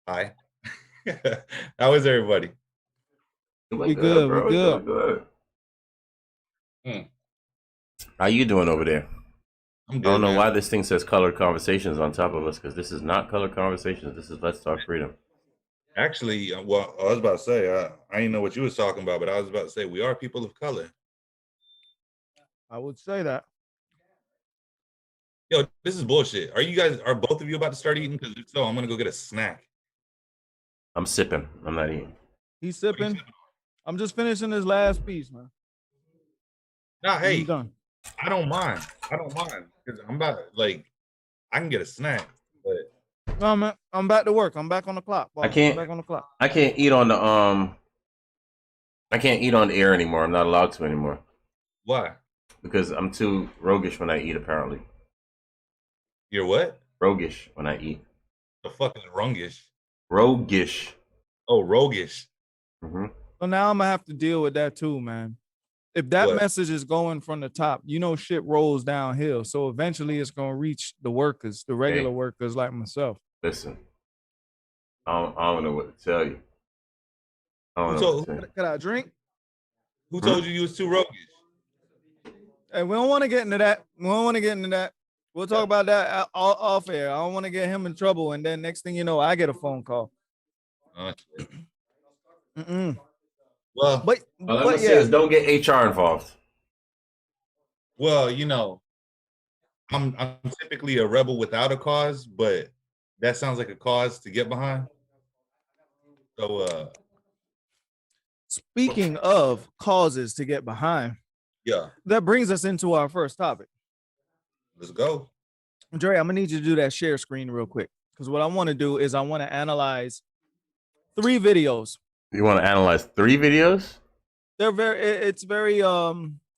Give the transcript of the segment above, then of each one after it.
Hi. How is everybody? Doing We good, good. We bro. good. Doing good. Hmm, How you doing over there? I'm I don't good, know why man. this thing says colored conversations on top of us because this is not colored conversations. This is Let's Talk Freedom. Actually, well, I was about to say, I didn't know what you was talking about, but I was about to say we are people of color. I would say that. Yo, this is bullshit. Are both of you about to start eating? Because if so, I'm gonna go get a snack. I'm sipping. I'm not eating. He's What are you sipping. sipping on? I'm just finishing this last piece, man. Nah, Then I'm hey, done. I don't mind. I don't mind because I'm about like I can get a snack, but No, man. I'm back to work. I'm back on the clock, I boss. I'm can't. back on the clock. I can't eat on the I can't eat on the air anymore. I'm not allowed to anymore why? because I'm too roguish when I eat. Apparently, You're what? roguish when I eat. The fuck is rungish? Roguish. Oh, roguish. hmm So now I'm gonna have to deal with that too, man. If that What? message is going from the top, shit rolls downhill. So eventually it's gonna reach the workers, the regular Hey, workers like myself. listen. I don't know what to tell you. I don't Who know what to told tell you. Could I drink? who told Hmm? you was too roguish? Hey, we don't want to get into that. We don't want to get into that. We'll talk Yeah. about that off air. I don't want to get him in trouble, and then next thing you know, I get a phone call. Shit. Mm-mm. Well, But All I'm gonna but say yeah, is don't get HR involved. well, I'm typically a rebel without a cause, but that sounds like a cause to get behind. So speaking of causes to get behind, yeah, that brings us into our first topic. let's go. Dre, I'm gonna need you to do that share screen real quick because what I want to do is I want to analyze 3 videos. You want to analyze 3 videos? It's very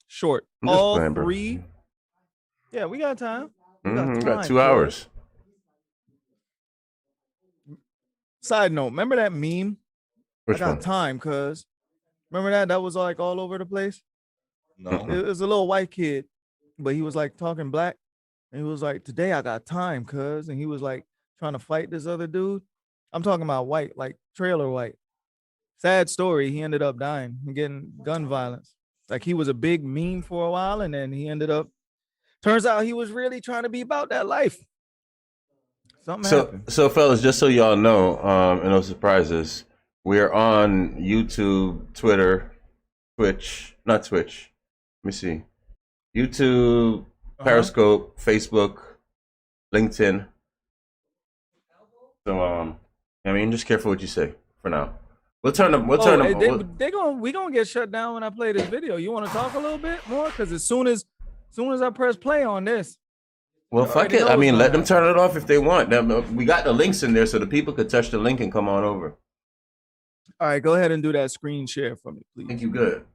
short. I'm just All playing, bro. three. Yeah, we got time. We got Got time, two cuz. hours. Side note, remember that meme? I Which got one? time, cuz. Remember that? That was like all over the place. No. It was a little white kid, but he was like talking black. And he was like, "Today I got time, cuz." And he was like trying to fight this other dude. I'm talking about white, like trailer white. Sad story. He ended up dying and getting gun violence. Like he was a big meme for a while, and then he ended up. Turns out he was really trying to be about that life. Something So, happened. so fellas, just so y'all know, and no surprises, we're on YouTube, Twitter, Twitch, not Twitch. Let me see. YouTube, Uh-huh. Periscope, Facebook, LinkedIn. So, I mean, just careful what you say for now. We'll turn them. We'll turn Oh, them. we gonna get shut down when I play this video. You want to talk a little bit more? Because as soon as I press play on this, Well, you fuck already it. know I what's mean, gonna let them happen. turn it off if they want. We got the links in there so the people could touch the link and come on over. All right, go ahead and do that screen share for me, I think please. you good.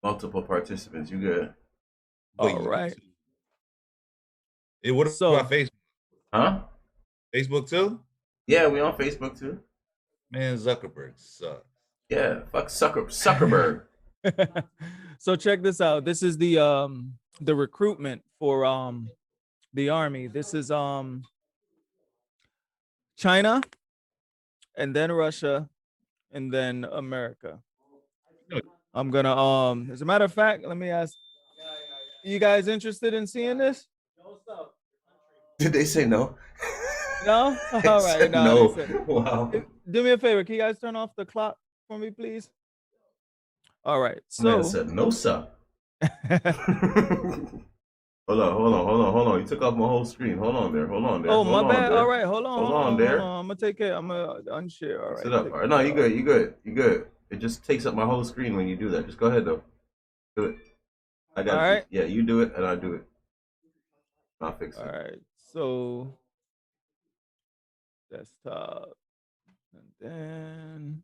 Multiple participants. You good? But All right. what about So, Facebook? Huh? Facebook too? Yeah, we on Facebook too. Man, Zuckerberg sucks. Yeah, fuck Zuckerberg. so check this out. This is the recruitment for the army. This is China, and then Russia, and then America. I'm gonna as a matter of fact, let me ask you guys interested in seeing this? Did they say no? No? They All right, said no, they no. said. Wow. Do me a favor, can you guys turn off the clock for me, please? All right, Man so said no, sir. Hold on. You took off my whole screen. Hold on there. Hold on there. oh, Hold my on bad. All there. right, hold on, Hold hold on on, hold there. on. I'm gonna take care. I'm gonna unshare. All Fix right, it up. take All right, no, care. you All right. good. You good. You good. It just takes up my whole screen when you do that. Just go ahead though. Do it. I All got it. right. Yeah, you do it and I do it. I'll fix All it. right. So desktop, and then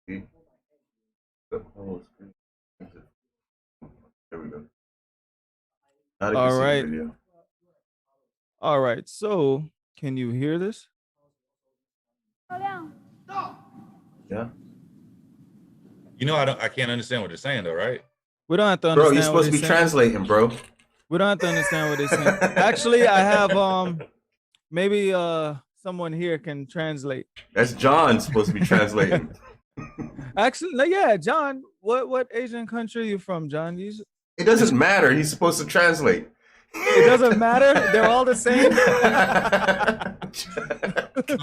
See? The whole screen. There we go. Now they can all see the right. video. All right. So can you hear this? Yeah. I can't understand what they're saying though, right? We don't have to Bro, you're understand what supposed to they're be saying. translating, bro. We don't have to understand what they're saying. Actually, I have Maybe someone here can translate. That's John supposed to be translating. Actually, yeah, John. What Asian country are you from, John? It doesn't matter. He's supposed to translate. It doesn't matter. They're all the same.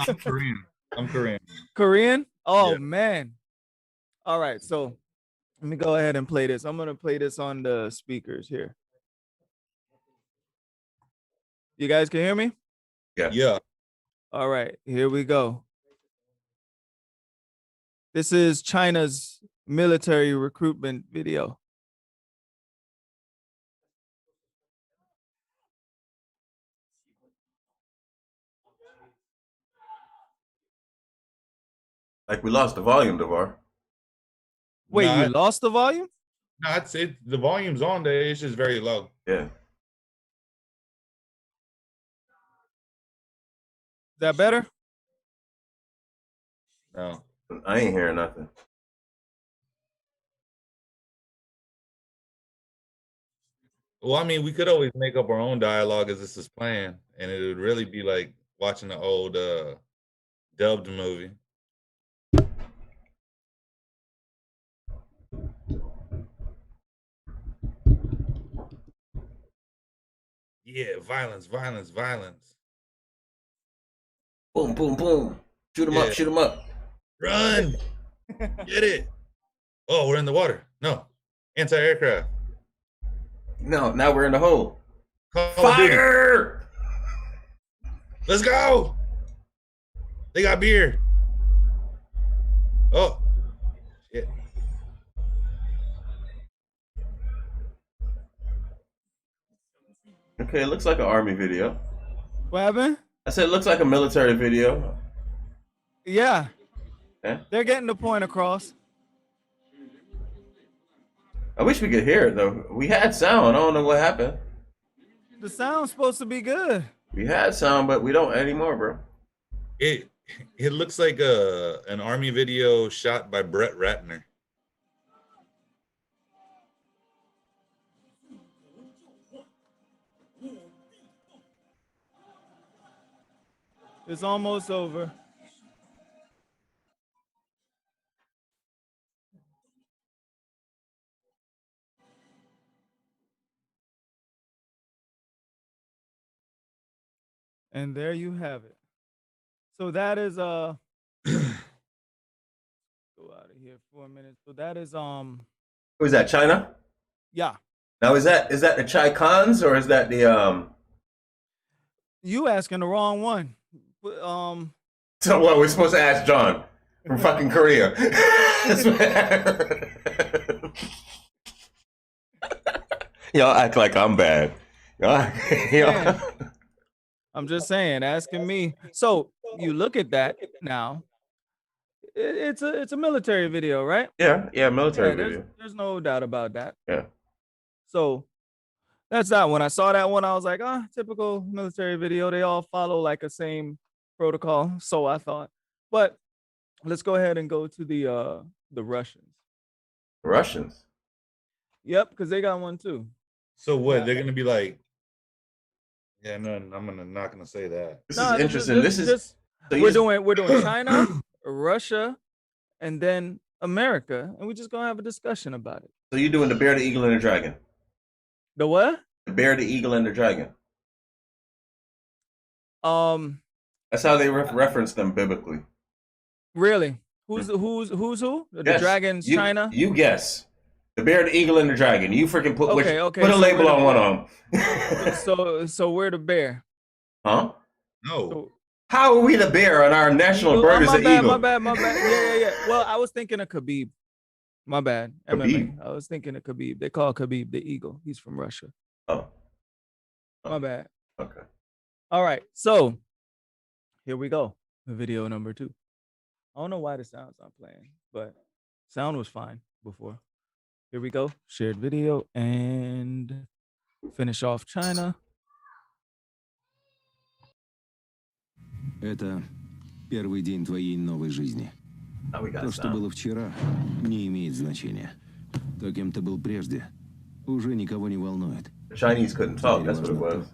I'm Korean. I'm Korean. Korean? Oh Yeah. man. All right, so let me go ahead and play this. I'm gonna play this on the speakers here. You guys can hear me? Yeah. All right, here we go. This is China's military recruitment video. Like we lost the volume, Devar. Wait, Nah, you lost the volume? No, it's the volume's on there. It's just very low. Yeah. Is that better? No. I ain't hearing nothing. Well, I mean, we could always make up our own dialogue as this is playing, and it would really be like watching an old dubbed movie. Yeah, violence, violence, violence. Boom, boom, boom. Shoot him Yeah. up, shoot him up. Run! Get it! Oh, we're in the water. No, anti-aircraft. No, now we're in the hole. Call of Duty. Fire! Let's go! They got beer. Oh, shit. Okay, it looks like an army video. What happened? I said it looks like a military video. Yeah. Yeah. They're getting the point across. I wish we could hear it though. We had sound. I don't know what happened. The sound's supposed to be good. We had sound, but we don't anymore, bro. It looks like an army video shot by Brett Ratner. It's almost over. And there you have it. So that is go out of here for a minute. So that is Who is that? China? yeah. Now is that the Chai Khans or is that the You asking the wrong one. So what we're supposed to ask John from fucking Korea? Y'all act like I'm bad. Y'all. Yeah. I'm just saying, asking me. So you look at that now. It's a military video, right? Yeah, military Yeah, video. there's no doubt about that. Yeah. So that's that one. I saw that one. I was like, typical military video. They all follow like a same protocol. So I thought. But let's go ahead and go to the Russians. Russians. Yep, because they got one too. So what? They're gonna be like, yeah, no, I'm not gonna say that. This Nah, is interesting. just- This is just- so you we're doing China, Russia, and then America, and we're just gonna have a discussion about it. so you're doing the bear, the eagle, and the dragon. The what? The bear, the eagle, and the dragon. That's how they reference them biblically. Really? Who's who? The Guess. dragons, You- China. You guess. The bear, the eagle, and the dragon. You freaking put Okay, put okay, a so label we're on the- one of them. So we're the bear. Huh? No. So, How are we the bear and our national oh, bird is my the bad, eagle? my bad. Yeah. Well, I was thinking of Khabib. My bad. MMA. Khabib? I was thinking of Khabib. They call Khabib the eagle. He's from Russia. Oh, My bad. okay. All right. So here we go. Video number 2. I don't know why the sound's not playing, but sound was fine before. Here we go. Shared video and finish off China. Это первый день твоей новой жизни. Now we got То, что sound. было вчера, не имеет значения. То, кем ты был прежде, уже никого не волнует. The Chinese couldn't talk. Теперь That's what it важно was.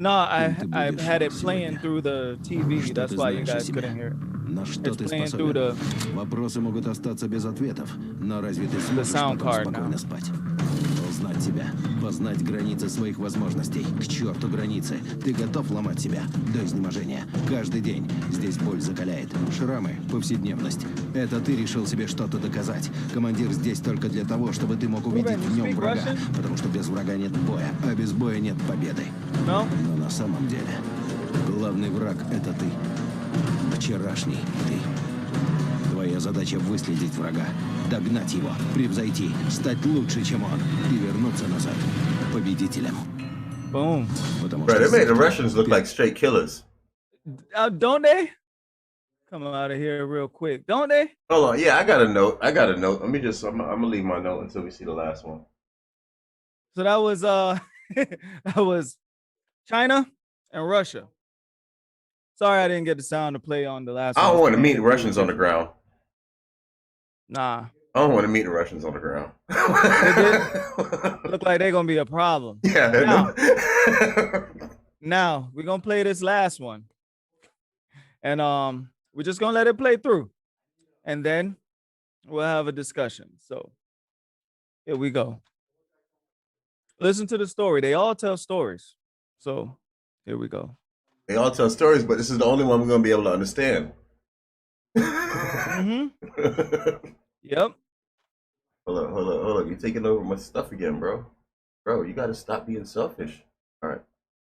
No, I Ты I будешь had it сегодня. playing through the TV. Что That's ты why you знаешь о guys себе? couldn't hear it. На что It's ты playing through способен? the Вопросы могут остаться без ответов, но разве ты сможешь sound потом card спокойно now. спать? Узнать себя, познать границы своих возможностей. К черту границы. Ты готов ломать себя до изнеможения. Каждый день. Здесь боль закаляет. Шрамы, повседневность. Это ты решил себе что-то доказать. Командир здесь только для того, чтобы ты мог увидеть you в нем speak врага. Russian? Потому что без врага нет боя, а без боя нет победы. no. Но на самом деле, главный враг — это ты. Вчерашний ты. Твоя задача — выследить врага, догнать его, превзойти, стать лучше, чем он, и вернуться назад победителем. Boom. Потому Bro, что they made the завтра Russians look ты- like straight killers. Don't they? Come out of here real quick, don't they? Hold on, yeah, I got a note. Let me just. I'm gonna leave my note until we see the last one. So that was that was China and Russia. Sorry, I didn't get the sound to play on the last I one. don't want to meet the Russians on the ground. Nah, I don't want to meet the Russians on the ground. look like they're gonna be a problem. Yeah. Now we're gonna play this last one, and we're just gonna let it play through, and then we'll have a discussion. So here we go. Listen to the story. They all tell stories. So here we go. They all tell stories, but this is the only one we're gonna be able to understand. Mm-hmm. Yep. Hold up. You're taking over my stuff again, bro. Bro, you gotta stop being selfish. All right.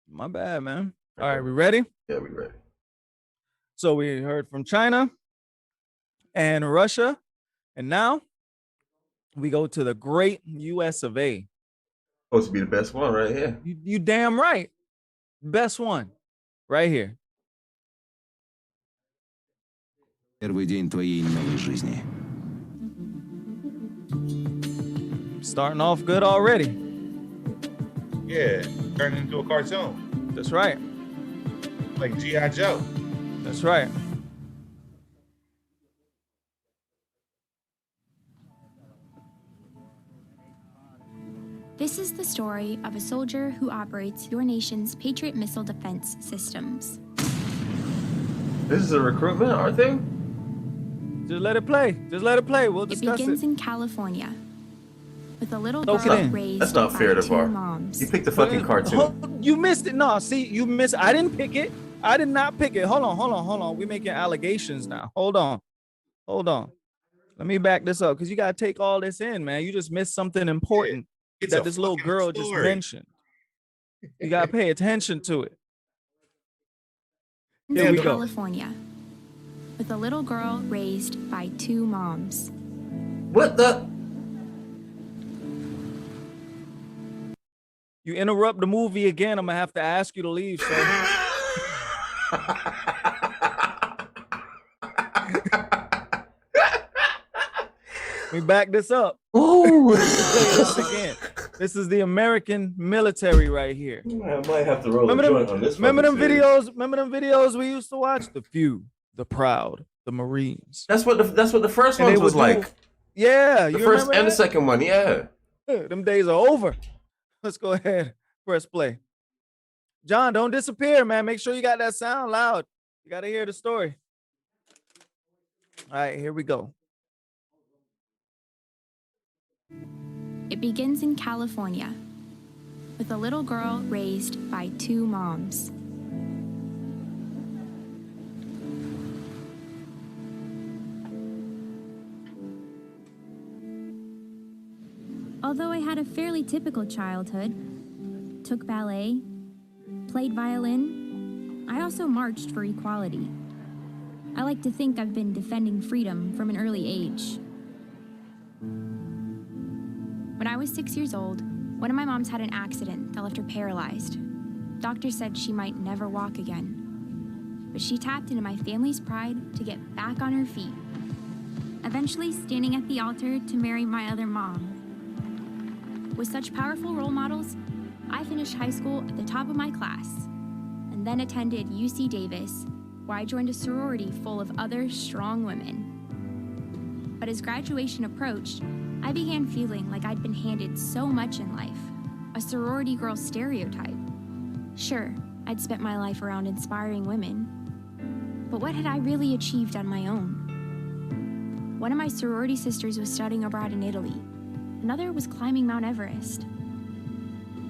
My bad, man. All right, we ready? Yeah, we ready. So we heard from China and Russia, and now we go to the great US of A. Supposed to be the best one right here. You damn right. Best one right here. Первый день твоей новой жизни. Starting off good already. Yeah, turned into a cartoon That's right. like G.I. Joe. That's right. This is the story of a soldier who operates your nation's Patriot missile defense systems. This is a recruitment, our thing? Just let it play. Just let it play. We'll It discuss begins it. in California with a little Soak it girl in. raised That's not by fair to two VAR. moms. You picked the fucking cartoon. You missed it. No, see, you missed. I didn't pick it. I did not pick it. Hold on. We're making allegations now. Hold on. Let me back this up because you gotta take all this in, man. You just missed something important It's that a this little fucking girl just story. mentioned. You gotta pay attention to it. In Here we go. California with a little girl raised by two moms. What the? You interrupt the movie again, I'm gonna have to ask you to leave, sir. We back this up. Ooh. Play this again. This is the American military right here. I might have to roll Remember a them, joint on this. remember them fucking series. videos? Remember them videos we used to watch? The Few, The Proud, The Marines. That's what the first And they one was would do- like. Yeah, The you first remember and the that? second one, yeah. Them days are over. Let's go ahead. Press play. John, don't disappear, man. Make sure you got that sound loud. You got to hear the story. All right, here we go. It begins in California with a little girl raised by two moms. Although I had a fairly typical childhood, took ballet, played violin, I also marched for equality. I like to think I've been defending freedom from an early age. When I was 6 years old, one of my moms had an accident that left her paralyzed. Doctors said she might never walk again. But she tapped into my family's pride to get back on her feet, eventually standing at the altar to marry my other mom. With such powerful role models, I finished high school at the top of my class and then attended UC Davis, where I joined a sorority full of other strong women. But as graduation approached, I began feeling like I'd been handed so much in life, a sorority girl stereotype. Sure, I'd spent my life around inspiring women. But what had I really achieved on my own? One of my sorority sisters was studying abroad in Italy. Another was climbing Mount Everest.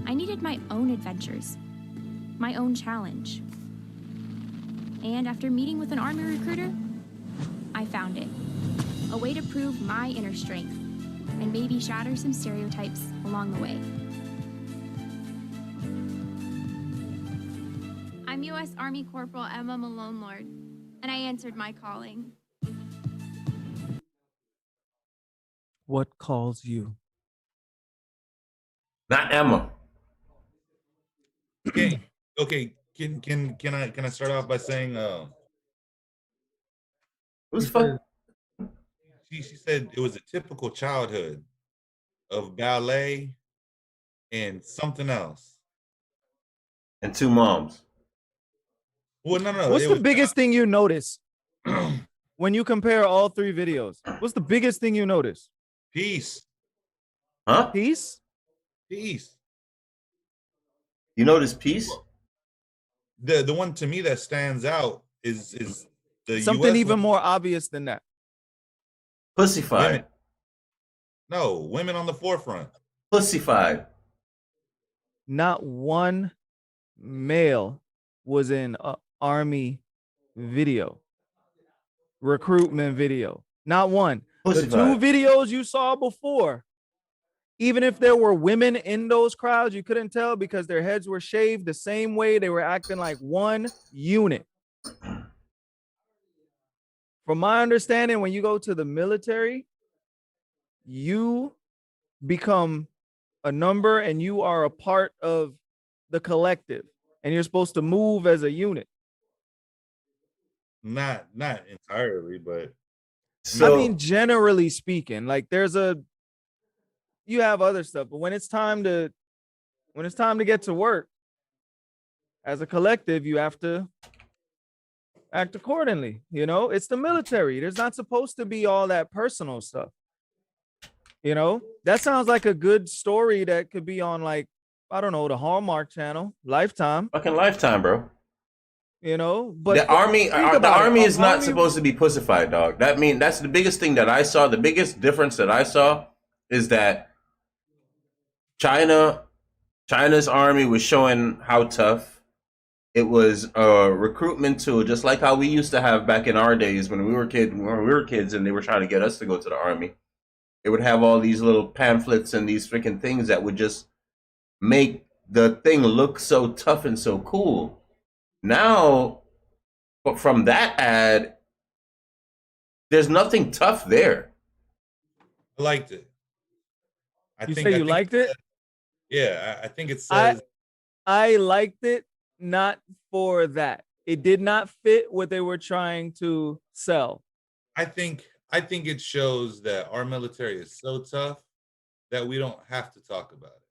I needed my own adventures, my own challenge. And after meeting with an Army recruiter, I found it. A way to prove my inner strength and maybe shatter some stereotypes along the way. I'm U.S. Army Corporal Emma Malone Lord, and I answered my calling. What calls you? Not Emma. Okay, okay. Can I start off by saying Who's fuck? she said it was a typical childhood of ballet and something else. And two moms. Well, no. What's it the was biggest thing you notice when you compare all three videos? What's the biggest thing you notice? peace. Huh? Peace? Peace. You notice peace? The one to me that stands out is the Something US even women- more obvious than that. Pussyfied. Women. No, women on the forefront. Pussyfied. Not one male was in a army video, recruitment video. Not one. The two Pussyfied. videos you saw before, even if there were women in those crowds, you couldn't tell because their heads were shaved the same way. They were acting like one unit. From my understanding, when you go to the military, you become a number and you are a part of the collective and you're supposed to move as a unit. Not entirely, but So, I mean, generally speaking, like you have other stuff, but when it's time to get to work as a collective, you have to act accordingly. You know, it's the military. There's not supposed to be all that personal stuff. You know, that sounds like a good story that could be on, like, I don't know, the Hallmark Channel, Lifetime, fucking Lifetime, bro. you know, but The army, think the about it. army is not Army- supposed to be pussified, dog. That's the biggest thing that I saw. The biggest difference that I saw is that China's army was showing how tough. It was a recruitment tool, just like how we used to have back in our days when we were kids, and they were trying to get us to go to the army. It would have all these little pamphlets and these freaking things that would just make the thing look so tough and so cool. Now, but from that ad, there's nothing tough there. I liked it. You say you liked it? Yeah, I think it says I liked it, not for that. It did not fit what they were trying to sell. I think it shows that our military is so tough that we don't have to talk about it.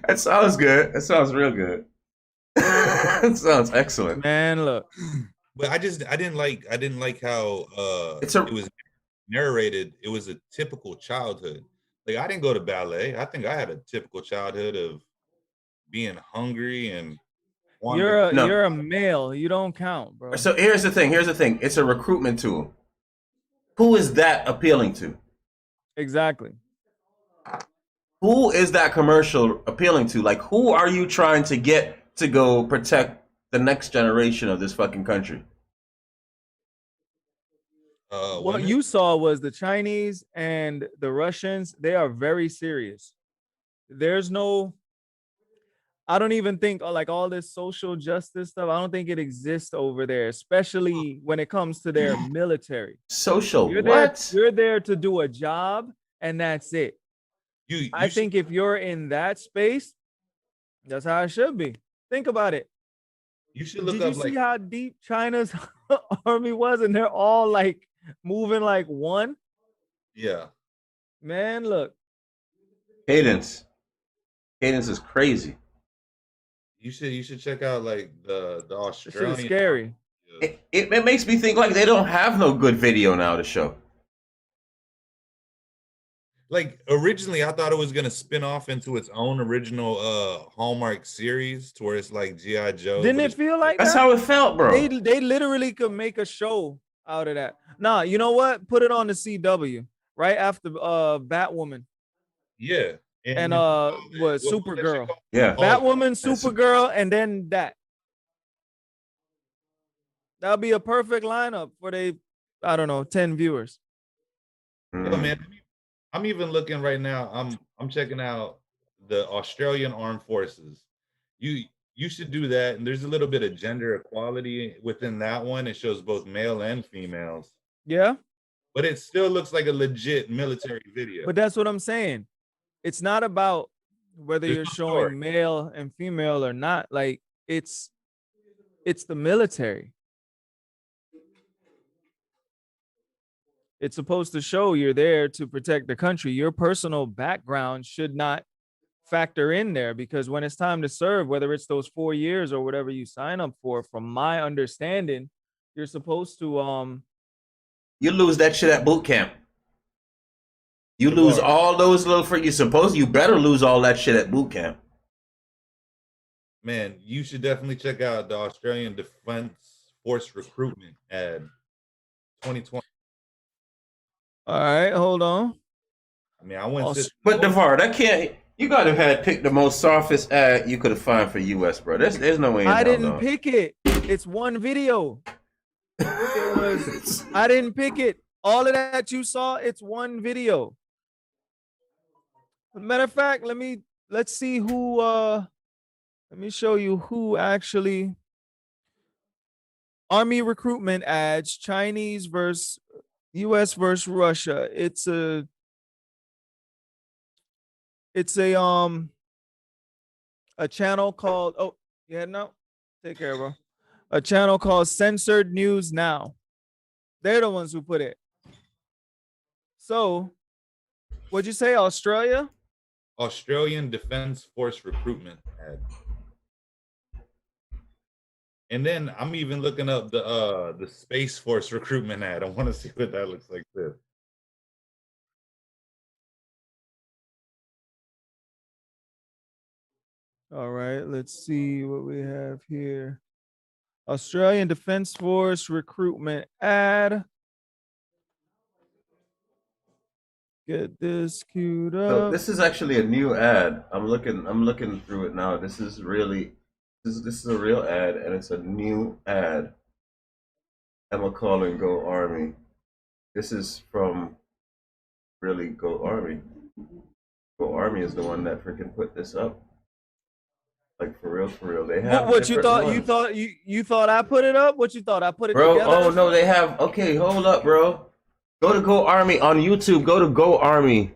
That sounds good. That sounds real good. That sounds excellent. Man, look. But I didn't like how it was narrated. It was a typical childhood. Like, I didn't go to ballet. I think I had a typical childhood of being hungry and wanting to- No. You're a male. You don't count, bro. So here's the thing. It's a recruitment tool. Who is that appealing to? Exactly. Who is that commercial appealing to? Like, who are you trying to get to go protect the next generation of this fucking country? What women. you saw was the Chinese and the Russians. They are very serious. There's no, I don't even think like all this social justice stuff, I don't think it exists over there, especially when it comes to their military. Social You're what? You're there to do a job and that's it. You I should- think if you're in that space, that's how it should be. Think about it. you should look Did you up see like how deep China's army was? And they're all like moving like one. yeah. Man, look. Cadence is crazy. You should check out like the This shit Australian. is scary. Yeah. It makes me think like they don't have no good video now to show. like originally I thought it was gonna spin off into its own original Hallmark series to where it's like G.I. Joe. Didn't it feel like That's that? how it felt, bro. They literally could make a show out of that. Nah, you know what? Put it on the CW right after Batwoman. Yeah. And what Supergirl. Yeah. Batwoman, Supergirl, and then that. That'll be a perfect lineup for I don't know, 10 viewers. Yeah, man. I'm even looking right now. I'm checking out the Australian Armed Forces. You should do that. And there's a little bit of gender equality within that one. It shows both male and females. Yeah. But it still looks like a legit military video. But that's what I'm saying. It's not about whether you're showing male and female or not. Like it's the military. It's supposed to show you're there to protect the country. Your personal background should not factor in there, because when it's time to serve, whether it's those 4 years or whatever you sign up for, from my understanding, you're supposed to you lose that shit at boot camp. You lose all those little you better lose all that shit at boot camp. Man, you should definitely check out the Australian Defense Force recruitment ad 2020. All right, hold on. I mean, I went but DeVar, that can't. You gotta have picked the most softest ad you could have found for US, bro. There's no way. I didn't pick it. It's one video. I didn't pick it. All of that you saw, it's one video. Matter of fact, let's see who. Let me show you who actually. Army recruitment ads, Chinese versus US versus Russia. It's a channel called, oh, yeah, no, take care, bro. A channel called Censored News Now. They're the ones who put it. So, what'd you say, Australia? Australian Defense Force recruitment ad. And then I'm even looking up the Space Force recruitment ad. I want to see what that looks like too. All right, let's see what we have here. Australian Defense Force recruitment ad. Get this queued up. So this is actually a new ad. I'm looking through it now. This is a real ad, and it's a new ad. Emma calling Go Army. This is from really Go Army. Go Army is the one that freaking put this up. Like for real. They have what you thought? ones. You thought I put it up? What you thought I put it bro, together? Oh no, they have. Okay, hold up, bro. Go to Go Army on YouTube. Go to Go Army.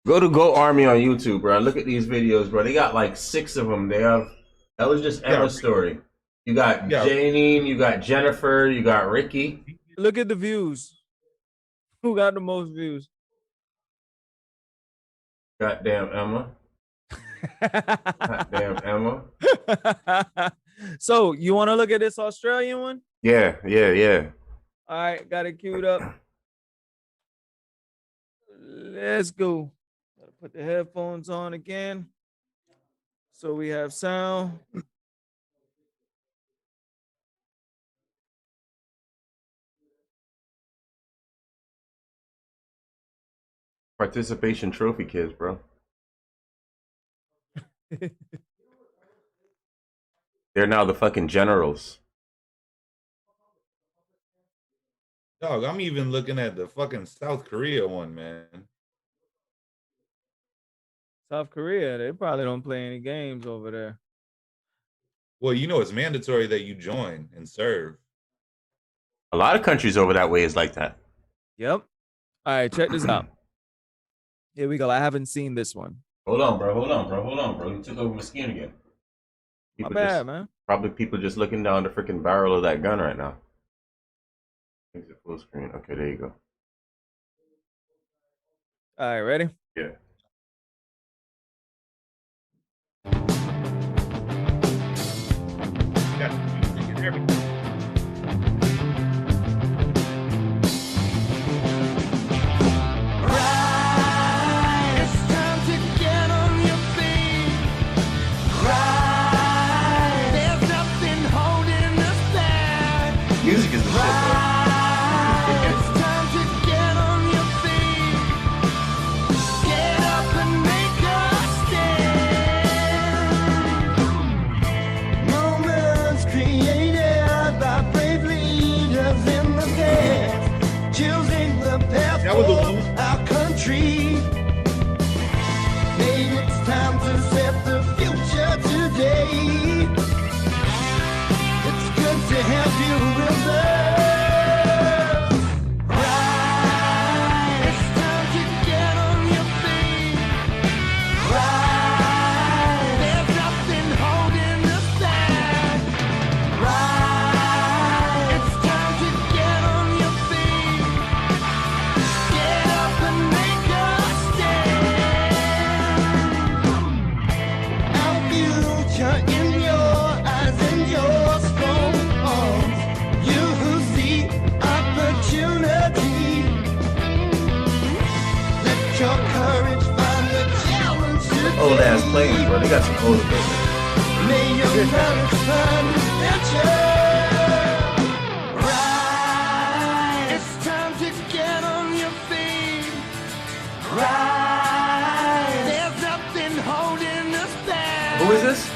Go to Go Army on YouTube, bro. Look at these videos, bro. They got like 6 of them. That was just Emma's story. You got Janine, you got Jennifer, you got Ricky. Look at the views. Who got the most views? Goddamn Emma. Goddamn Emma. So you want to look at this Australian one? Yeah. All right, got it queued up. Let's go. Gotta put the headphones on again, so we have sound. Participation trophy kids, bro. They're now the fucking generals. Dog, I'm even looking at the fucking South Korea one, man. South Korea, they probably don't play any games over there. Well, you know, it's mandatory that you join and serve. A lot of countries over that way is like that. Yep. All right, check this out. Here we go. I haven't seen this one. Hold on, bro. You took over my skin again. My bad, man. Probably people just looking down the freaking barrel of that gun right now. Exit full screen. Okay, there you go. All right, ready? Yeah. old ass planes, bro. They got some old equipment. May your fun adventure. Right. It's time to get on your feet. Right. There's nothing holding us back. Who is this?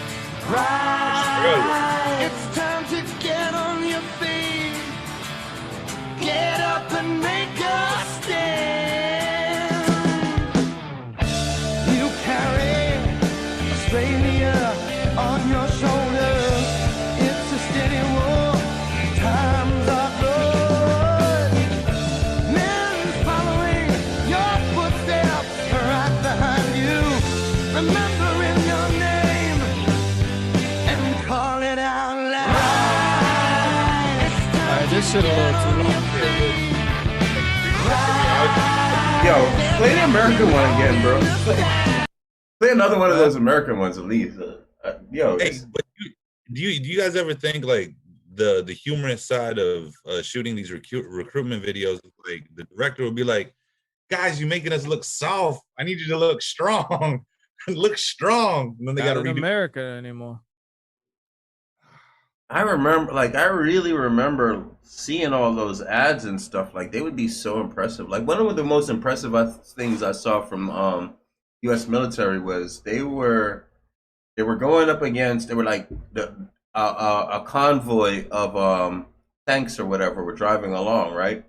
Right. It's time to get on your feet. Get up and make a stand. You carry Australia on your shoulders. It's a steady war. Times are good. Men following your footsteps right behind you. Remembering your name and call it out loud. Alright, this shit a little too long. Yo, play the American one again, bro. Play another one of those American ones at least. Yo, Hey, but do you guys ever think like the humorous side of shooting these recruitment videos? Like the director would be like, "Guys, you're making us look soft. I need you to look strong. Look strong." And then they got Not to in redo. America anymore. I remember, like, I really remember seeing all those ads and stuff. Like, they would be so impressive. Like, one of the most impressive things I saw from U.S. military was they were going up against, they were like a convoy of tanks or whatever were driving along, right?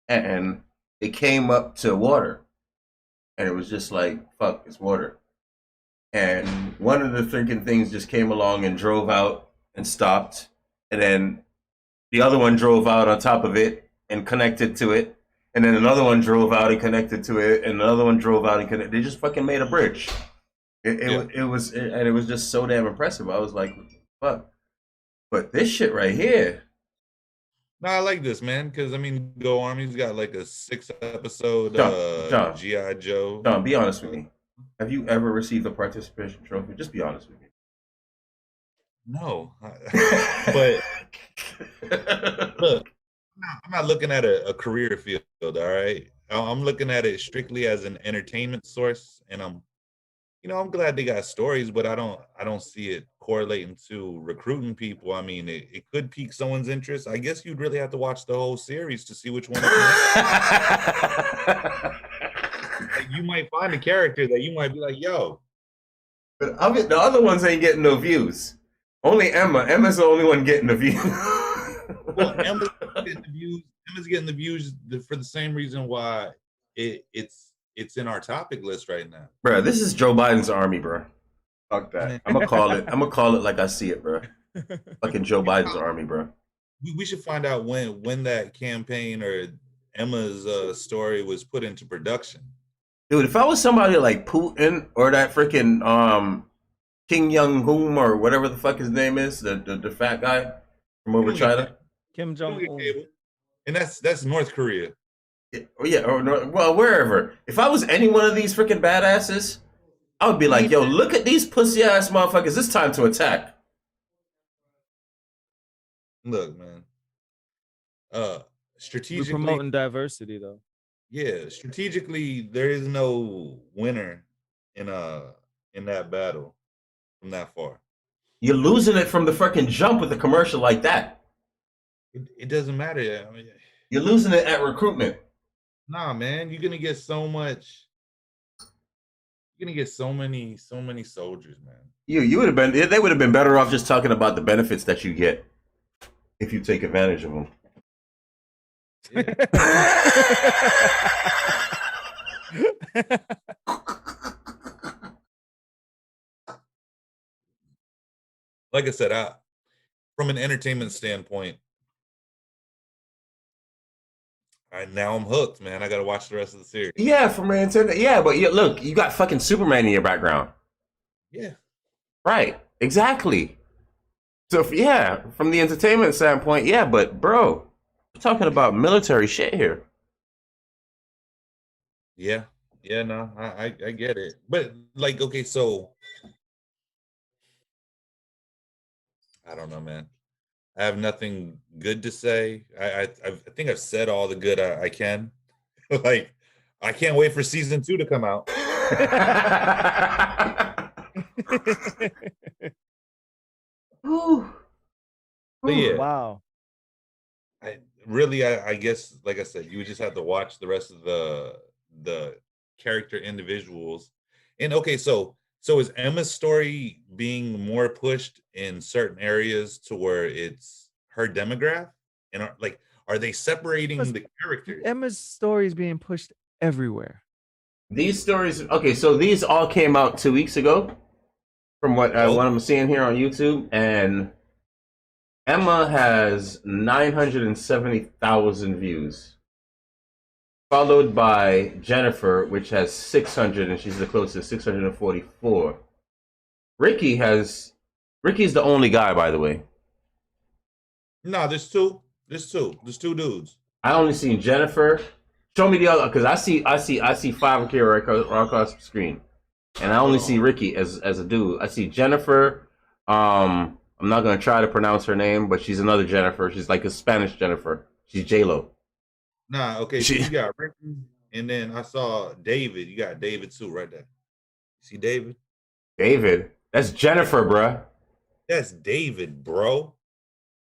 And they came up to water, and it was just like, fuck, it's water. And one of the freaking things just came along and drove out and stopped, and then the other one drove out on top of it and connected to it, and then another one drove out and connected to it, and another one drove out and connected. They just fucking made a bridge. It was just so damn impressive. I was like, fuck. But this shit right here, No, I like this, man, because I mean, Go Army's got like a 6-episode John. GI Joe. John, be honest with me. Have you ever received a participation trophy? Just be honest with me. No, but look, I'm not looking at a career field. All right, I'm looking at it strictly as an entertainment source, and I'm glad they got stories, but I don't see it correlating to recruiting people. I mean, it could pique someone's interest. I guess you'd really have to watch the whole series to see which one. You might find a character that you might be like, yo. But I mean, the other ones ain't getting no views. Only Emma. Emma's the only one getting the views. Well, Emma's getting the views. Emma's getting the views for the same reason why it's in our topic list right now. Bro, this is Joe Biden's army, bro. Fuck that. I'm gonna call it like I see it, bro. Fucking Joe Biden's army, bro. We should find out when that campaign or Emma's story was put into production. Dude, if I was somebody like Putin or that freaking Kim Jong-un or whatever the fuck his name is, the fat guy from over China. Kim Jong-un. And that's North Korea. Yeah, well, wherever. If I was any one of these freaking badasses, I would be like, yo, look at these pussy ass motherfuckers. It's time to attack. Look, man. Strategically, We're promoting diversity, though. Yeah, strategically, there is no winner in that battle from that far. You're losing it from the freaking jump with a commercial like that. It doesn't matter. I mean, you're losing it at recruitment. Nah, man, you're gonna get so much. You're gonna get so many soldiers, man. You would have been. They would have been better off just talking about the benefits that you get if you take advantage of them. Yeah. Like I said, from an entertainment standpoint, now I'm hooked, man. I gotta watch the rest of the series. Yeah, from an entertainment. Yeah, but look, you got fucking Superman in your background. Yeah. Right. Exactly. So yeah, from the entertainment standpoint, yeah, but bro, we're talking about military shit here. Yeah. Yeah, no, I get it. But like, okay, so I don't know, man. I have nothing good to say. I think I've said all the good I can. Like, I can't wait for season 2 to come out. But yeah, Wow. I guess, like I said, you would just have to watch the rest of the character individuals. And okay, so is Emma's story being more pushed in certain areas to where it's her demographic? And are they separating the characters? Emma's story is being pushed everywhere. These stories, okay, so these all came out 2 weeks ago, from what I'm seeing here on YouTube, and Emma has 970,000 views, followed by Jennifer, which has 600, and she's the closest, 644. Ricky's the only guy, by the way. No, there's two dudes. I only seen Jennifer. Show me the other, because I see 5 here right across the screen, and I only see Ricky as a dude. I see Jennifer. I'm not gonna try to pronounce her name, but she's another Jennifer. She's like a Spanish Jennifer. She's J-Lo. Nah, okay. So you got Ricky, and then I saw David. You got David too, right there. See David? David. That's Jennifer, bruh. That's David, bro.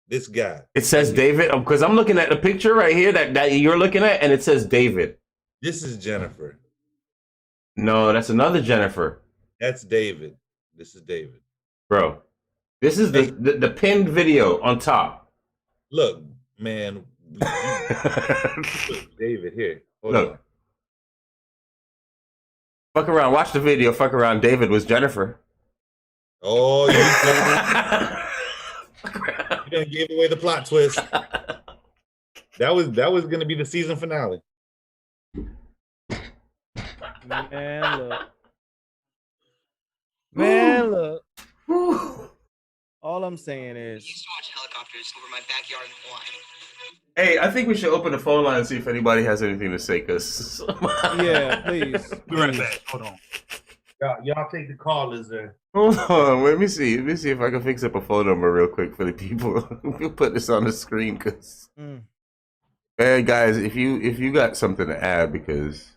This guy. It says David because I'm looking at the picture right here that you're looking at, and it says David. This is Jennifer. No, that's another Jennifer. That's David. This is David. Bro, this is the pinned video on top. Look, man. Look, David here. Hold on. Fuck around. Watch the video. Fuck around. David was Jennifer. Oh, you done gave away the plot twist. That was gonna be the season finale. Man, look. All I'm saying is, used to watch helicopters over my backyard in Hawaii. Hey, I think we should open the phone line and see if anybody has anything to say. Cause yeah, please. Be right back. Hold on. Y'all take the callers there. Hold on, let me see if I can fix up a phone number real quick for the people. We'll put this on the screen, cause man, guys, if you got something to add, because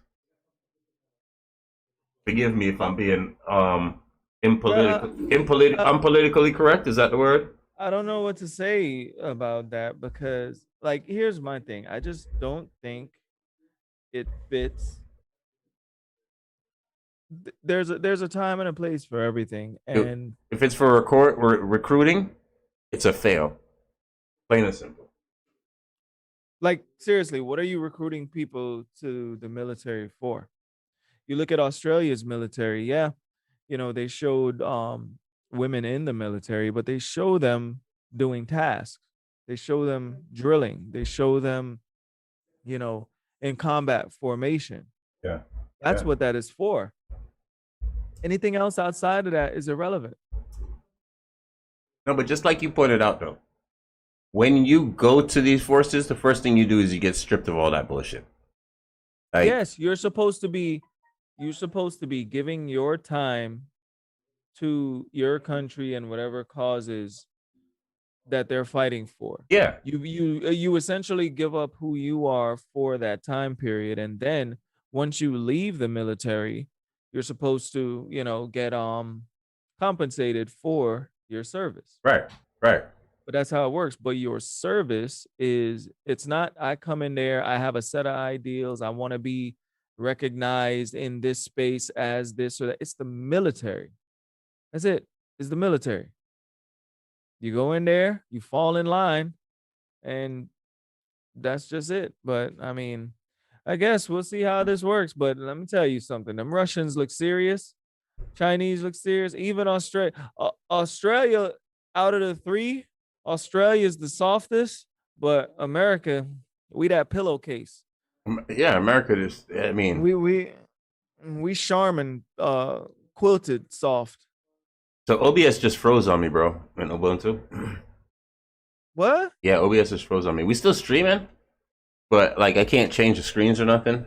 forgive me if I'm being unpolitically correct. Is that the word? I don't know what to say about that, because like, here's my thing. I just don't think it fits. There's a time and a place for everything, and if it's for recruiting, it's a fail. Plain and simple. Like, seriously, what are you recruiting people to the military for? You look at Australia's military. Yeah, they showed women in the military, but they show them doing tasks. They show them drilling. They show them, in combat formation. Yeah, that's what that is for. Anything else outside of that is irrelevant. No, but just like you pointed out, though, when you go to these forces, the first thing you do is you get stripped of all that bullshit. Like, yes, you're supposed to be giving your time to your country and whatever causes that they're fighting for. Yeah. You essentially give up who you are for that time period, and then once you leave the military, you're supposed to, get compensated for your service. Right. But that's how it works. But your service it's not, I come in there, I have a set of ideals, I want to be recognized in this space as this or that. It's the military. That's it. It's the military. You go in there, you fall in line, and that's just it. But I mean, I guess we'll see how this works. But let me tell you something. Them Russians look serious. Chinese look serious. Even Australia. Australia, out of the three, Australia is the softest. But America, we that pillowcase. Yeah, America is. I mean, we Charmin quilted soft. So OBS just froze on me, bro, in Ubuntu. What? Yeah, OBS just froze on me. We still streaming, but like I can't change the screens or nothing.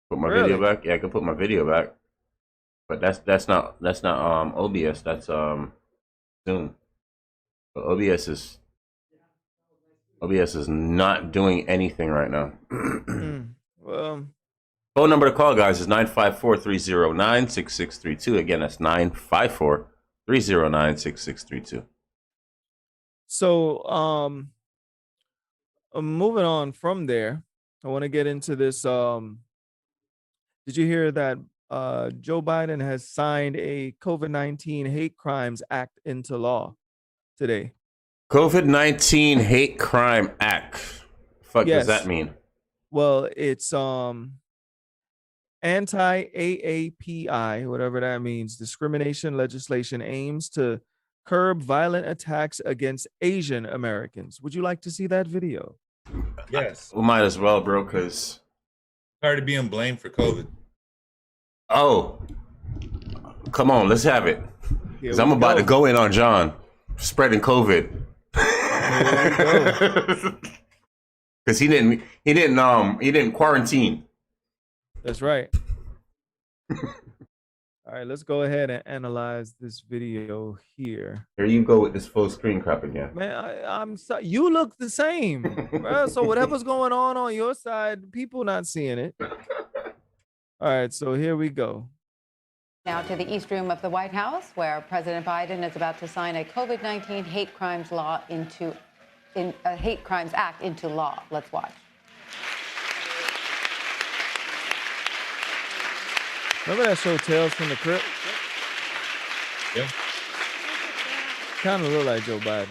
Put my video back. Yeah, I can put my video back, but that's not OBS. That's Zoom. But OBS is not doing anything right now. Well, Phone number to call, guys, is 954-309-6632. Again, that's 954-309-6632. So moving on from there, I want to get into this. Did you hear that Joe Biden has signed a COVID-19 hate crimes act into law today? COVID-19 Hate Crime Act. Fuck Yes. does that mean? Well, it's anti-AAPI, whatever that means. Discrimination legislation aims to curb violent attacks against Asian Americans. Would you like to see that video? Yes. We might as well, bro, because... Tired of being blamed for COVID. Oh. Come on, let's have it. Because I'm about to go in on John. Spreading COVID. Because he didn't quarantine. That's right. All right, let's go ahead and analyze this video here. Here you go with this full screen crap again. Man, I'm sorry. You look the same, bro. So whatever's going on your side, people not seeing it. All right, so here we go. Now to the East Room of the White House, where President Biden is about to sign a COVID-19 hate crimes act into law. Let's watch. Remember that show Tales from the Crypt? Yeah. Kind of look like Joe Biden.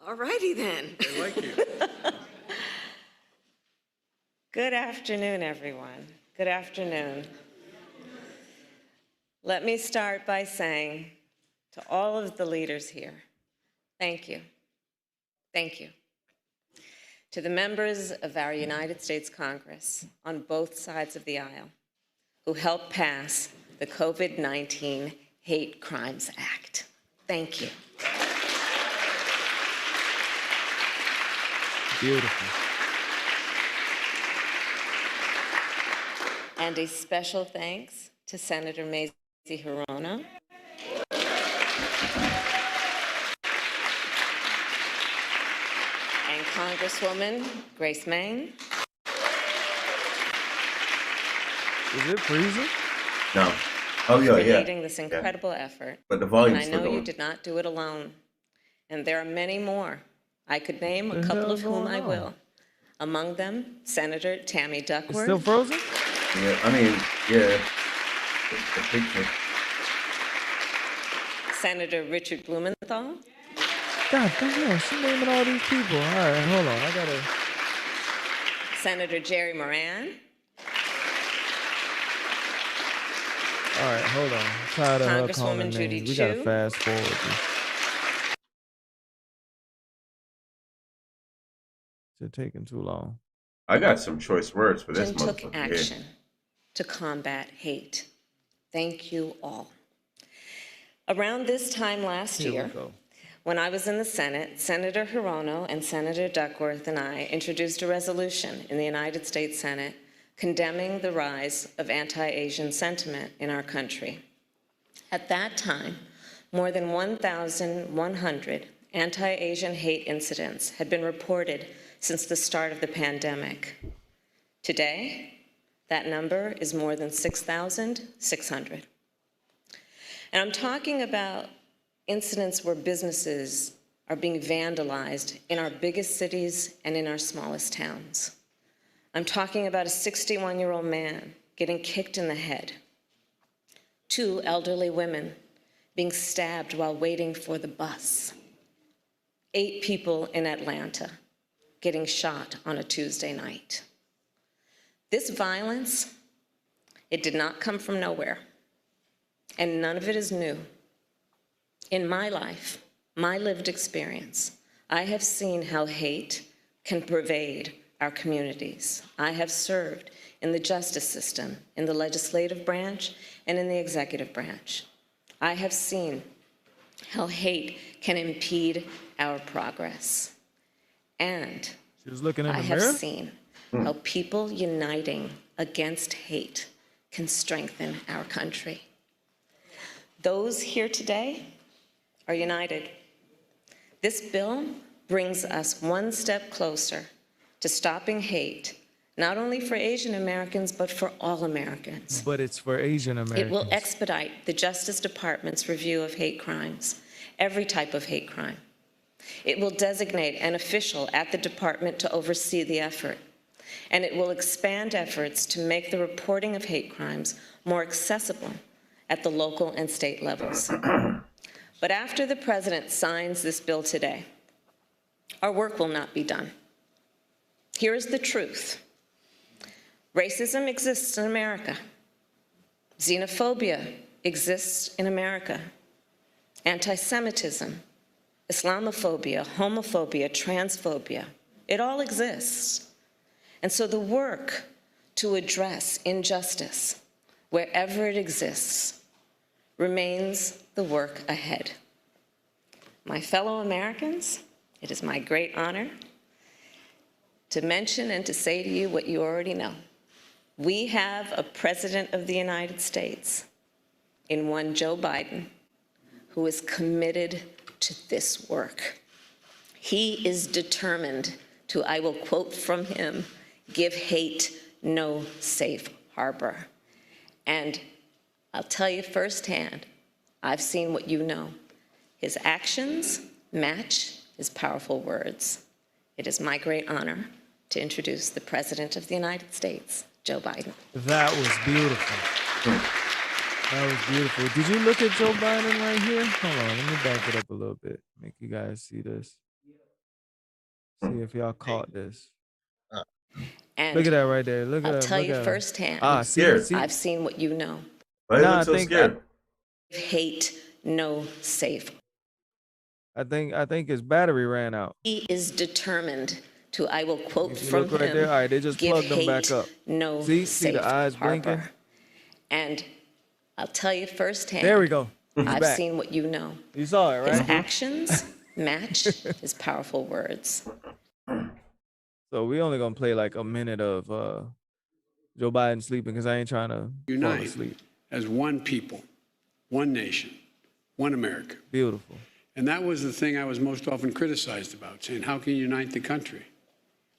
All righty then. I like you. Good afternoon, everyone. Good afternoon. Let me start by saying to all of the leaders here, thank you. Thank you. To the members of our United States Congress on both sides of the aisle who helped pass the COVID-19 Hate Crimes Act. Thank you. Beautiful. And a special thanks to Senator Mazie Hirono, and Congresswoman Grace Meng. Is it freezing? No. Oh, yeah, for yeah. leading this incredible effort. But the volume's and I still know you going. did not do it alone. And there are many more. I could name a The couple hell's of whom going I on? will. Among them, Senator Tammy It's Duckworth, still frozen? Yeah, I mean, yeah. The picture. Senator Richard Blumenthal, God damn, she's naming all these people. All right, hold on. I gotta. Senator Jerry Moran, All right, hold on. I'm tired of her calling Congresswoman Judy names. We gotta Chu. fast forward this. It's taking too long. I got some choice words for this Jim took motherfucker. action to combat hate. Thank you all. Around this time last Here we year, go. when I was in the Senate, Senator Hirono and Senator Duckworth and I introduced a resolution in the United States Senate condemning the rise of anti-Asian sentiment in our country. At that time, more than 1,100 anti-Asian hate incidents had been reported since the start of the pandemic. Today, that number is more than 6,600. And I'm talking about incidents where businesses are being vandalized in our biggest cities and in our smallest towns. I'm talking about a 61-year-old man getting kicked in the head, 2 elderly women being stabbed while waiting for the bus, 8 people in Atlanta getting shot on a Tuesday night. This violence, it did not come from nowhere, and none of it is new. In my life, my lived experience, I have seen how hate can pervade our communities. I have served in the justice system, in the legislative branch, and in the executive branch. I have seen how hate can impede our progress. And She was looking in I the have mirror. seen how people uniting against hate can strengthen our country. Those here today are united. This bill brings us one step closer to stopping hate not only for Asian Americans, but for all Americans. But it's for Asian It Americans. will expedite the Justice Department's review of hate crimes, every type of hate crime. It will designate an official at the department to oversee the effort, and it will expand efforts to make the reporting of hate crimes more accessible at the local and state levels. But after the president signs this bill today, our work will not be done. Here is the truth. Racism exists in America. Xenophobia exists in America. Anti-Semitism, Islamophobia, homophobia, transphobia, it all exists. And so the work to address injustice, wherever it exists, remains the work ahead. My fellow Americans, it is my great honor to mention and to say to you what you already know. We have a President of the United States in one Joe Biden who is committed to this work. He is determined to, I will quote from him, give hate no safe harbor. And I'll tell you firsthand, I've seen what you know. His actions match his powerful words. It is my great honor to introduce the President of the United States, Joe Biden. That was beautiful. That was beautiful. Did you look at Joe Biden right here? Hold on, let me back it up a little bit. Make you guys see this. See if y'all caught this. And Look at that right there. Look at that. I'll tell look you at firsthand, I've seen what you know. Why do you Nah, look so I think- scared? Hate no safe. I think his battery ran out. He is determined to, I will quote If you from look right him, there, all right, they just give plugged them back hate up. no See safe the eyes harbor. blinking? And I'll tell you firsthand, There we go. He's I've back. seen what you know. You saw it, His right? actions match his powerful words. So we only gonna play like a minute of Joe Biden sleeping because I ain't trying to fall Unite asleep. as one people, one nation, one America. Beautiful. And that was the thing I was most often criticized about, saying, how can you unite the country?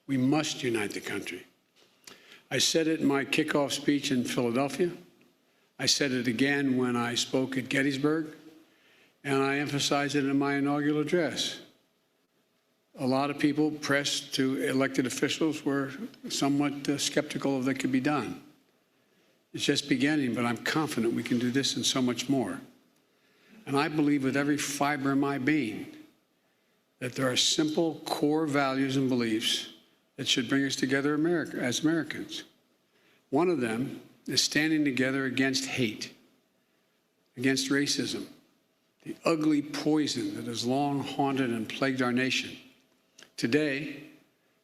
We must unite the country. I said it in my kickoff speech in Philadelphia. I said it again when I spoke at Gettysburg, and I emphasized it in my inaugural address. A lot of people, press to elected officials, were somewhat skeptical of that could be done. It's just beginning, but I'm confident we can do this and so much more. And I believe with every fiber in my being that there are simple core values and beliefs that should bring us together as Americans. One of them is standing together against hate, against racism, the ugly poison that has long haunted and plagued our nation. Today,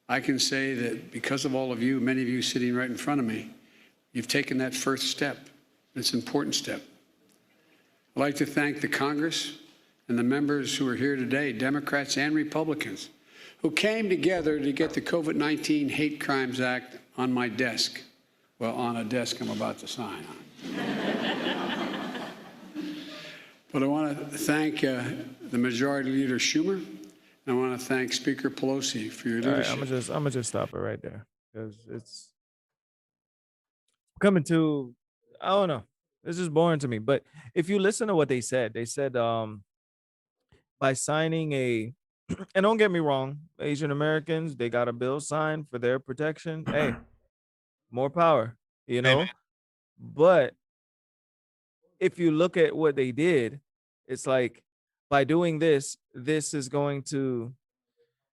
I can say that because of all of you, many of you sitting right in front of me, you've taken that first step. It's an important step. I'd like to thank the Congress and the members who are here today, Democrats and Republicans, who came together to get the COVID-19 Hate Crimes Act on my desk. Well, on a desk I'm about to sign on. But I want to thank the Majority Leader Schumer, and I want to thank Speaker Pelosi for your All right, leadership. I'm gonna just stop it right there because it's coming to, I don't know. It's just boring to me. But if you listen to what they said by signing a and don't get me wrong, Asian Americans, they got a bill signed for their protection. Hey, more power, you know. Amen. But if you look at what they did, it's like by doing this, this is going to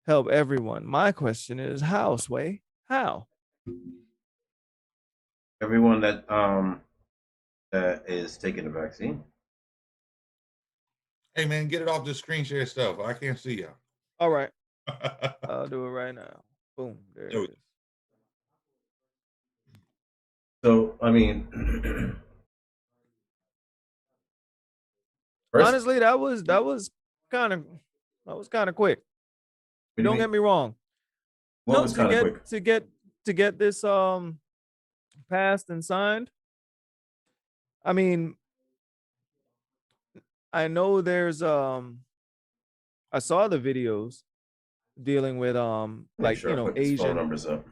help everyone. My question is how, Sway? How? Everyone that is taking the vaccine. Hey man, get it off the screen share stuff. I can't see y'all. All right. I'll do it right now. Boom. There it There we is. So I mean, Honestly, that was kind of quick. Don't get me wrong. What No, was kind of quick? to get this passed and signed. I mean, I know there's I saw the videos dealing with Make sure I put these phone Asian numbers up.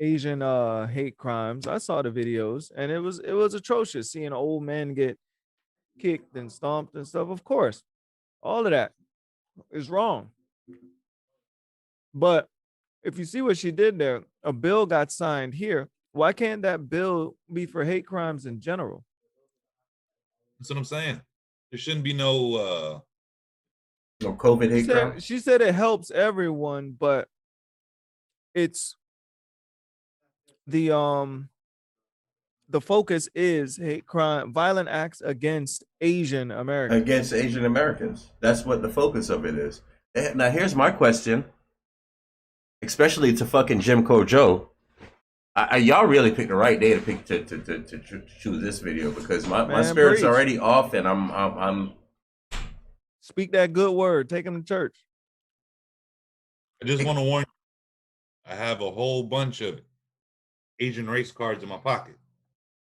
Asian hate crimes. I saw the videos and it was atrocious seeing old men get kicked and stomped and stuff. Of course, all of that is wrong. But if you see what she did there, a bill got signed here. Why can't that bill be for hate crimes in general? That's what I'm saying. There shouldn't be no COVID hate crime. She said it helps everyone, but it's the focus is hate crime, violent acts against Asian Americans. Against Asian Americans. That's what the focus of it is. Now here's my question, especially to fucking Jim Crow Joe. Y'all really picked the right day to choose this video, because my spirit's preach. already off, and I'm Speak that good word. Take them to church. I just want to warn you, I have a whole bunch of Asian race cards in my pocket.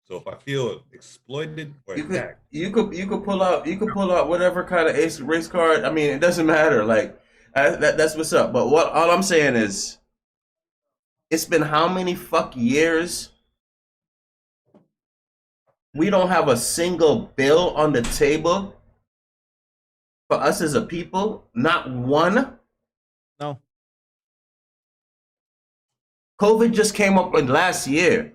So if I feel exploited or attacked, you could pull out whatever kind of race card. I mean, it doesn't matter. Like that's what's up. But all I'm saying is, it's been how many fuck years? We don't have a single bill on the table for us as a people. Not one. No. COVID just came up in last year.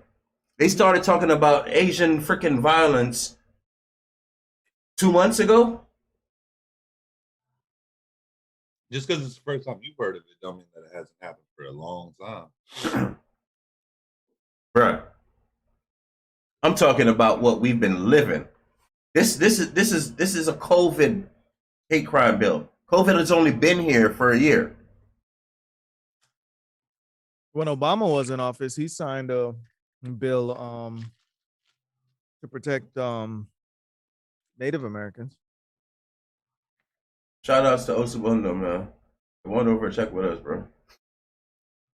They started talking about Asian freaking violence 2 months ago. just because it's the first time you've heard of it, don't mean that it hasn't happened for a long time. Bruh. I'm talking about what we've been living. This is a COVID hate crime bill. COVID has only been here for a year. When Obama was in office, he signed a bill to protect Native Americans. Shout outs to Osabundo, man. Come on over and check with us, bro.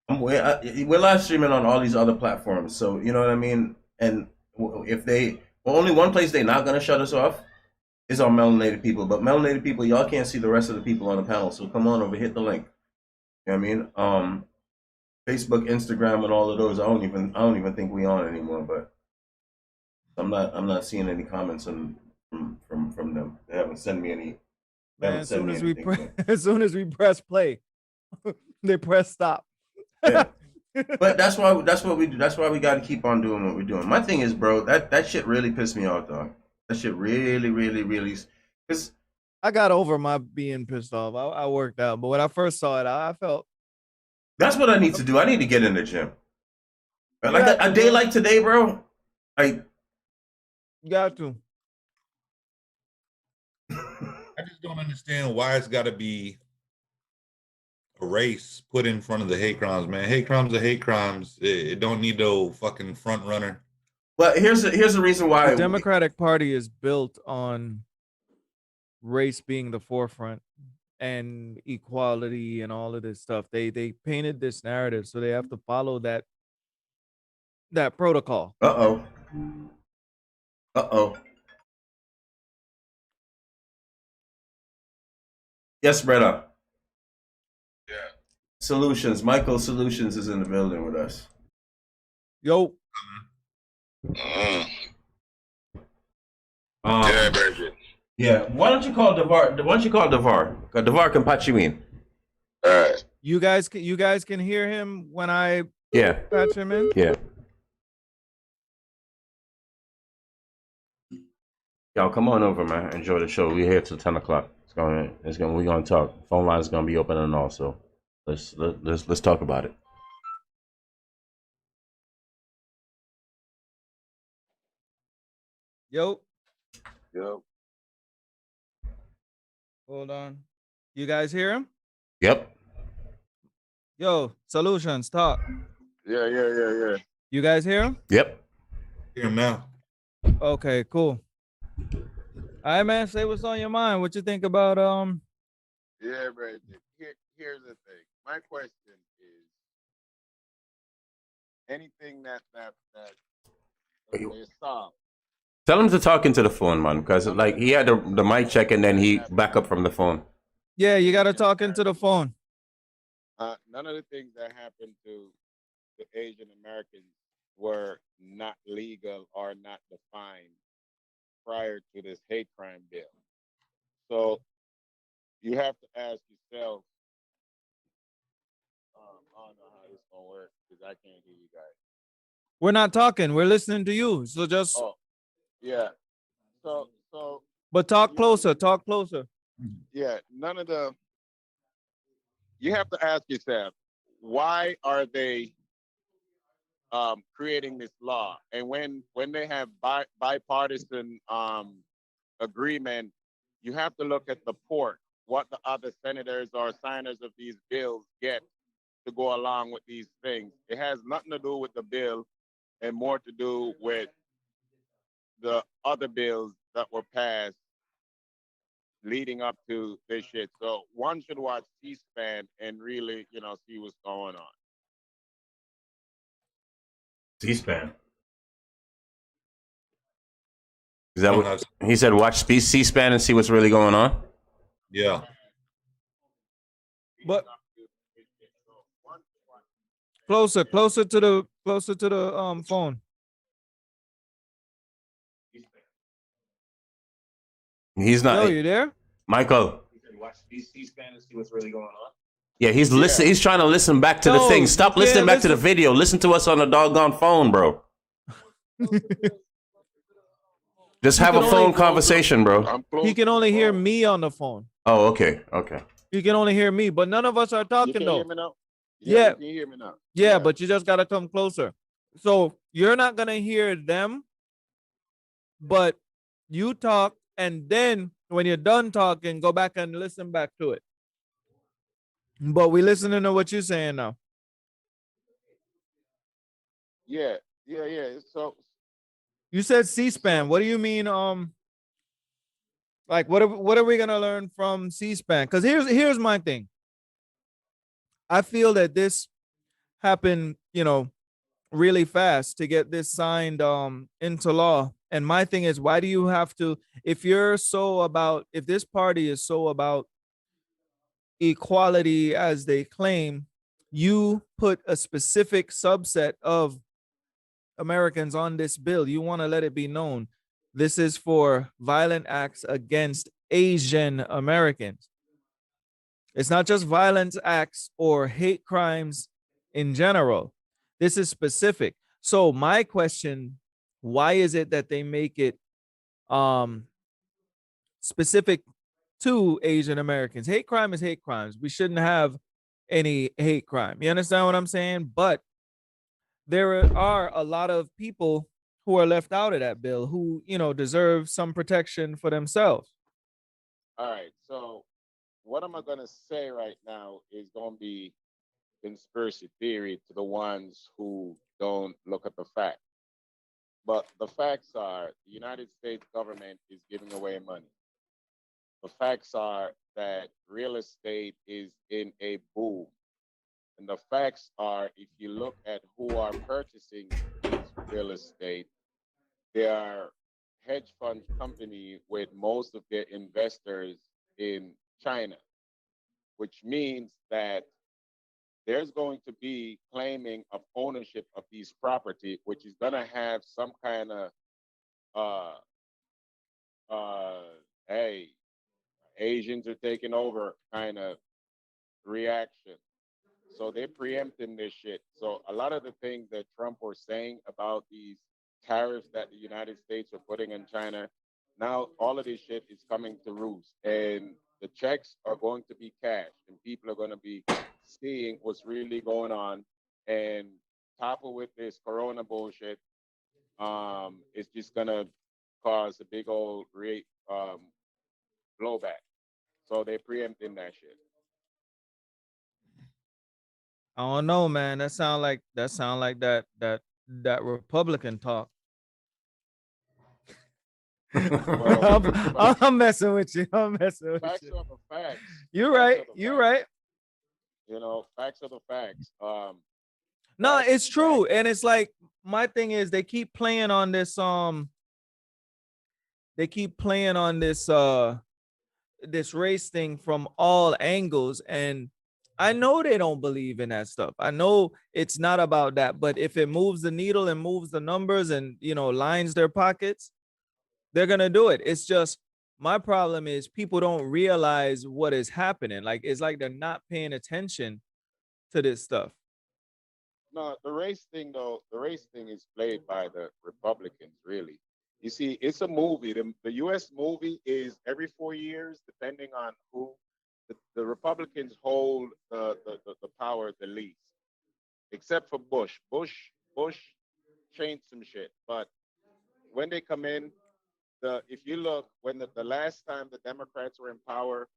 We're live streaming on all these other platforms, so you know what I mean. And if only one place they're not gonna shut us off is on melanated people. But melanated people, y'all can't see the rest of the people on the panel, so come on over, hit the link. You know what I mean? Facebook, Instagram, and all of those. I don't even think we on anymore. But I'm not seeing any comments from them. They haven't sent me any. Man, as soon as we press play, they press stop. Yeah. But that's what we do. That's why we got to keep on doing what we're doing. My thing is, bro, that shit really pissed me off, dog. That shit really, because I got over my being pissed off. I worked out, but when I first saw it, I felt. That's what I need to do. I need to get in the gym. Like a day like today, bro. You got to. I just don't understand why it's got to be a race put in front of the hate crimes, man. Hate crimes are hate crimes. It don't need no fucking front runner. But here's the reason why the Democratic Party is built on race being the forefront and equality and all of this stuff. They painted this narrative, so they have to follow that protocol. Uh-oh. Yes, brother. Yeah. Solutions. Michael Solutions is in the building with us. Yo. Yeah, Bridget. Yeah. Why don't you call Devar? Devar can patch you in. All right. You guys can hear him when I patch him in? Yeah. Y'all come on over, man. Enjoy the show. We're here till 10 o'clock. We're gonna talk. Phone line's gonna be open and all, so let's talk about it. Yo. Hold on. You guys hear him? Yep. Yo, Solutions, talk. Yeah. You guys hear him? Yep. Hear him now. Okay, cool. All right, man. Say what's on your mind. What you think about Yeah, Bridget. Here's the thing. My question is, anything that they saw. Tell him to talk into the phone, man, because like he had the mic check and then he back up from the phone. Yeah, you gotta talk into the phone. None of the things that happened to to Asian Americans were not legal or not defined prior to this hate crime bill. So you have to ask yourself, I don't know how this gonna work because I can't hear you guys. We're not talking. We're listening to you. So just. Oh, yeah. So. But talk closer. Talk closer. Yeah. None of the. You have to ask yourself, why are they creating this law? And when they have bipartisan agreement, you have to look at the port, what the other senators or signers of these bills get to go along with these things. It has nothing to do with the bill and more to do with the other bills that were passed leading up to this shit. So one should watch C-SPAN and really, see what's going on. C-SPAN. Is that what he said? Watch C-SPAN and see what's really going on. Yeah. But closer to the phone. He's not. Yo, you there, Michael? Watch C-SPAN and see what's really going on. Yeah, he's listen. He's trying to listen back to the thing. Stop listening back to the video. Listen to us on the doggone phone, bro. Just have a phone conversation, bro. He can only hear me on the phone. Oh, okay. He can only hear me, but none of us are talking though. Hear me now? Yeah. You can hear me now. Yeah, but you just gotta come closer. So you're not gonna hear them, but you talk, and then when you're done talking, go back and listen back to it. But we listening to what you're saying now. Yeah. So you said C-SPAN. What do you mean? Like what are we gonna learn from C-SPAN? Because here's my thing. I feel that this happened, really fast to get this signed into law. And my thing is, why do you have to, if this party is so about equality as they claim, you put a specific subset of Americans on this bill. You want to let it be known this is for violent acts against Asian Americans. It's not just violent acts or hate crimes in general. This is specific. So my question, why is it that they make it specific to Asian Americans? Hate crime is hate crimes. We shouldn't have any hate crime. You understand what I'm saying? But there are a lot of people who are left out of that bill who, deserve some protection for themselves. All right. So what am I going to say right now is going to be conspiracy theory to the ones who don't look at the facts. But the facts are the United States government is giving away money. The facts are that real estate is in a boom. And the facts are, if you look at who are purchasing this real estate, they are hedge fund company with most of their investors in China, which means that there's going to be claiming of ownership of these property, which is going to have some kind of, hey, Asians are taking over kind of reaction. So they're preempting this shit. So a lot of the things that Trump was saying about these tariffs that the United States are putting in China, now all of this shit is coming to roost. And the checks are going to be cashed and people are going to be seeing what's really going on. And topple with this corona bullshit, it's just going to cause a big old blowback. So they're preempting that shit. I don't know, man. That sound like that Republican talk. I'm messing with you. Facts are the facts. You're right. You're right. Facts are the facts. No, it's true. And it's like, my thing is they keep playing on this this race thing from all angles. And I know they don't believe in that stuff. I know it's not about that, but if it moves the needle and moves the numbers and, you know, lines their pockets, they're going to do it. It's just my problem is people don't realize what is happening. Like, it's like they're not paying attention to this stuff. No, the race thing though, the race thing is played by the Republicans, really. You see, it's a movie. The U.S. movie is every 4 years, depending on who. The Republicans hold the power the least, except for Bush. Bush changed some shit, but when they come in, if you look, when the last time the Democrats were in power,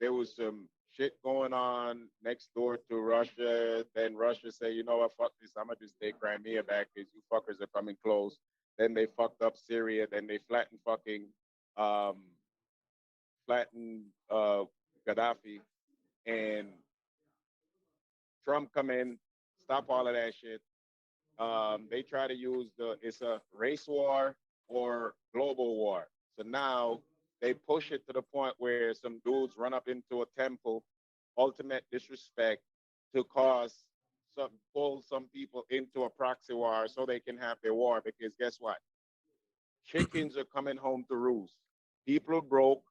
there was some shit going on next door to Russia. Then Russia said, you know what, fuck this, I'm gonna just take Crimea back because you fuckers are coming close. Then they fucked up Syria. Then they flattened Gaddafi, and Trump come in, stop all of that shit. They try to use it's a race war or global war. So now they push it to the point where some dudes run up into a temple, ultimate disrespect, to pull some people into a proxy war so they can have their war. Because guess what? Chickens are coming home to roost. People are broke.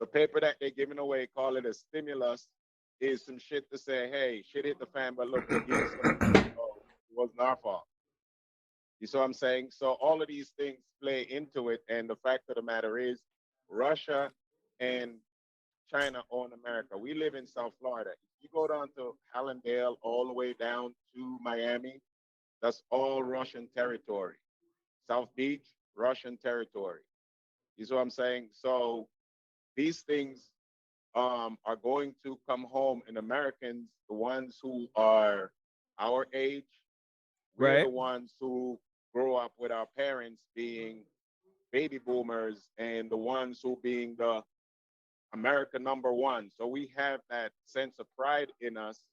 The paper that they're giving away, call it a stimulus, is some shit to say, hey, shit hit the fan, but look, it wasn't our fault. You see what I'm saying? So all of these things play into it. And the fact of the matter is, Russia and China own America. We live in South Florida. If you go down to Hallandale all the way down to Miami, that's all Russian territory. South Beach, Russian territory. You see what I'm saying? So these things are going to come home, and Americans, the ones who are our age, we're the ones who grow up with our parents being baby boomers and the ones who being the America #1. So we have that sense of pride in us,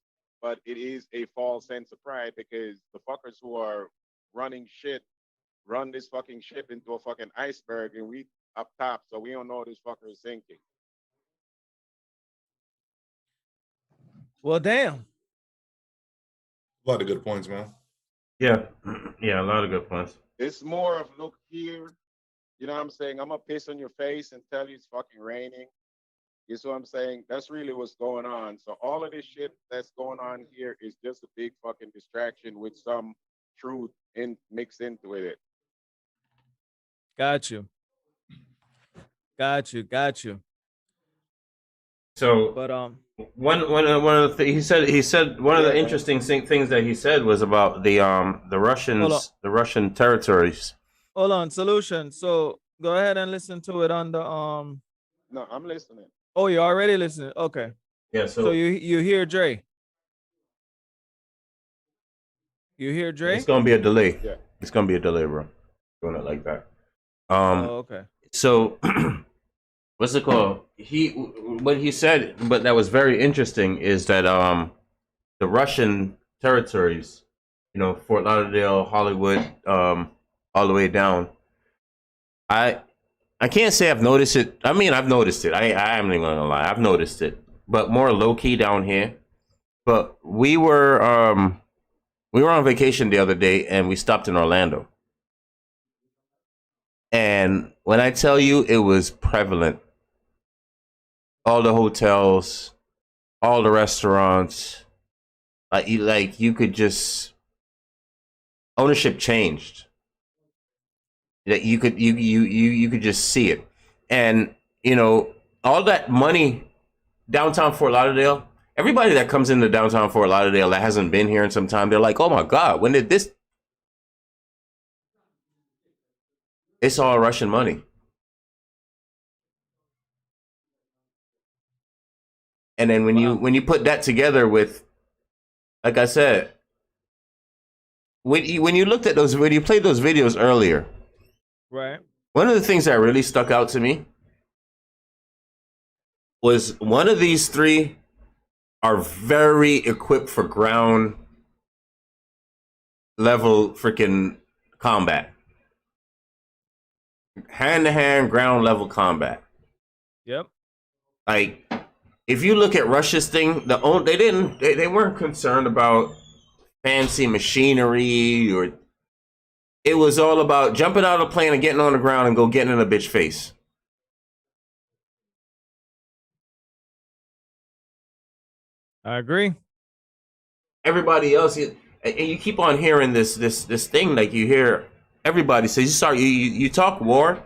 but it is a false sense of pride because the fuckers who are running shit run this fucking ship into a fucking iceberg, and we up top, so we don't know this fucker is sinking. Well, damn. A lot of good points, man. Yeah, a lot of good points. It's more of, look here, you know what I'm saying? I'm gonna piss on your face and tell you it's fucking raining. You see what I'm saying? That's really what's going on. So all of this shit that's going on here is just a big fucking distraction with some truth mixed into it. Got you. So, but one of the things he said one of the interesting things that he said was about the Russians, the Russian territories. Hold on, Solution. So go ahead and listen to it on the No, I'm listening. Oh, you're already listening. Okay. Yeah. So you hear Dre? You hear Dre? It's gonna be a delay. Yeah. It's gonna be a delay, bro. Doing it like that. Okay. So, what's it called? What he said, but that was very interesting, is that the Russian territories, you know, Fort Lauderdale, Hollywood, all the way down. I can't say I've noticed it. I mean, I've noticed it. I am not gonna lie. I've noticed it, but more low key down here. But we were on vacation the other day, and we stopped in Orlando. And when I tell you, it was prevalent. All the hotels, all the restaurants, like you could just, ownership changed. That you could just see it, and you know, all that money downtown Fort Lauderdale. Everybody that comes into downtown Fort Lauderdale that hasn't been here in some time, they're like, "Oh my God, when did this?" It's all Russian money. And then when you put that together with, like I said, when you looked at those, when you played those videos earlier, right? One of the things that really stuck out to me was one of these three are very equipped for ground level freaking combat. Hand-to-hand ground level combat. Yep. Like, if you look at Russia's thing, they weren't concerned about fancy machinery, or it was all about jumping out of a plane and getting on the ground and go getting in a bitch face. I agree. Everybody else, and you keep on hearing this thing, like you hear everybody say, you talk war,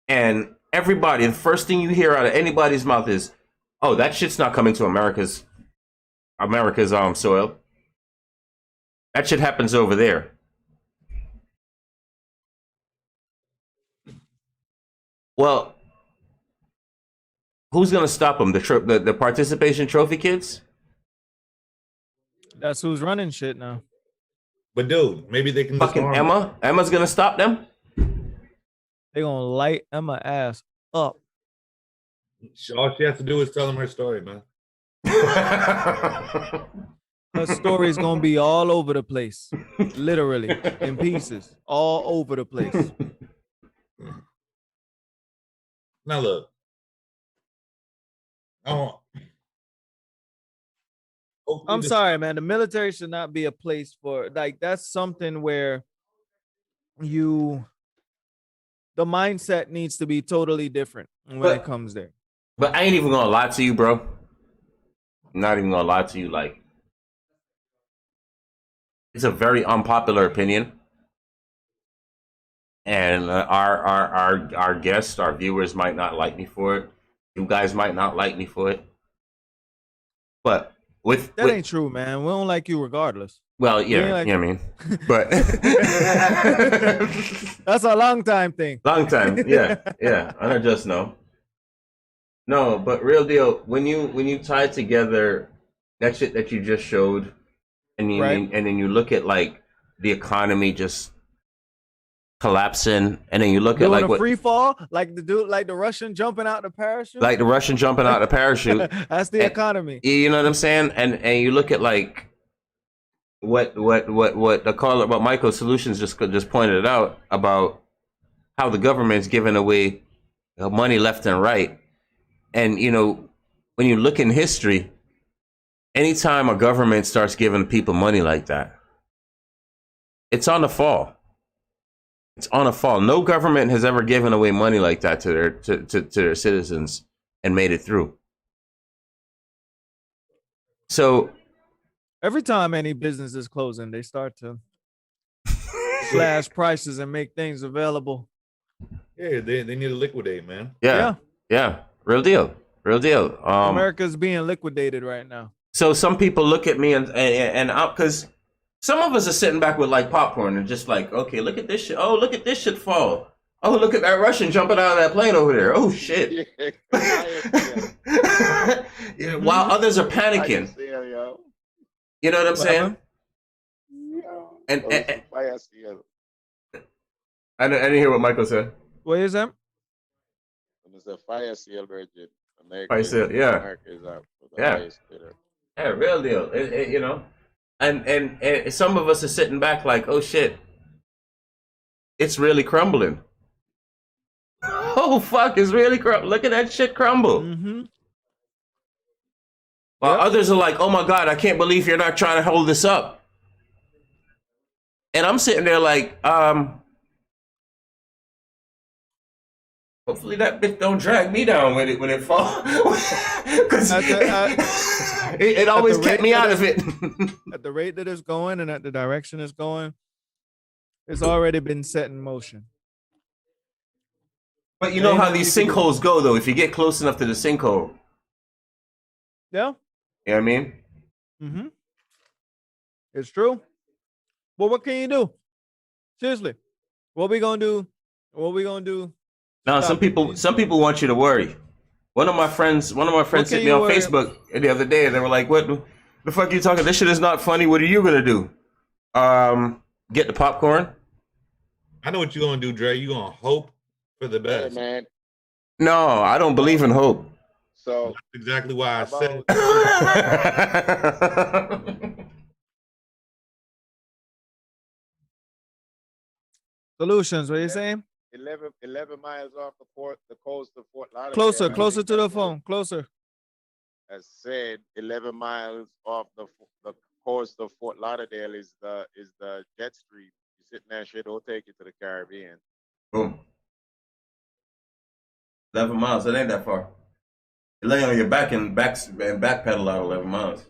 and everybody, the first thing you hear out of anybody's mouth is, oh, that shit's not coming to America's soil. That shit happens over there. Well, who's gonna stop them? The participation trophy kids? That's who's running shit now. But dude, maybe they can fucking Emma. Emma's gonna stop them. They gonna light Emma ass up. All she has to do is tell them her story, man. Her story's gonna be all over the place, literally in pieces, all over the place. Now look, I'm sorry, man. The military should not be a place for, like, that's something where the mindset needs to be totally different when it comes there. But I ain't even gonna lie to you, bro. I'm not even gonna lie to you. Like, it's a very unpopular opinion, and our guests, our viewers might not like me for it. You guys might not like me for it, but that ain't true, man. We don't like you regardless. Well, yeah, like, I mean, but that's a long time thing. Long time, yeah. I don't just know. No, but real deal. When you tie together that shit that you just showed, and then you look at like the economy just collapsing, and then you look at like what free fall, like the Russian jumping out the parachute, like the Russian jumping out the parachute. That's the economy. You know what I'm saying? And you look at like what the caller, what Michael Solutions just pointed out about how the government's giving away money left and right. And you know, when you look in history, anytime a government starts giving people money like that, it's on the fall. It's on a fall. No government has ever given away money like that to their citizens and made it through. So every time any business is closing, they start to slash prices and make things available. Yeah, they need to liquidate, man. Yeah. Real deal. America's being liquidated right now. So some people look at me and because some of us are sitting back with like popcorn and just like, okay, look at this shit. Oh, look at this shit fall. Oh, look at that Russian jumping out of that plane over there. Oh shit. Yeah, while others are panicking. You know what I'm saying? And I didn't hear what Michael said. What is that? It's a fire sale, Virgin. Fire sale, yeah. America is out for the Yeah. highest bidder. Yeah, real deal. You know, and some of us are sitting back like, oh shit, it's really crumbling. Oh fuck, it's really crumbling. Look at that shit crumble. Mm-hmm. While others are like, oh my god, I can't believe you're not trying to hold this up. And I'm sitting there like, hopefully that bitch don't drag me down when it falls. Because it always kept me out of it. At the rate that it's going and at the direction it's going, it's already been set in motion. But you know how these sinkholes go, though. If you get close enough to the sinkhole. Yeah. You know what I mean? Mm-hmm. It's true. Well, what can you do? Seriously. What we gonna do? No, some people want you to worry. One of my friends hit me on Facebook the other day, and they were like, "What the fuck are you talking? This shit is not funny. What are you gonna do? Get the popcorn?" I know what you're gonna do, Dre. You're gonna hope for the best. Hey, man. No, I don't believe in hope. So that's exactly why I said it. Solutions, what are you saying? 11 miles off the coast of Fort Lauderdale. Closer to the phone. Closer. has said 11 miles off the coast of Fort Lauderdale is the jet stream. You sit in that shit, it'll take you to the Caribbean. Boom. 11 miles. It ain't that far. You lay on your back and backpedal out 11 miles.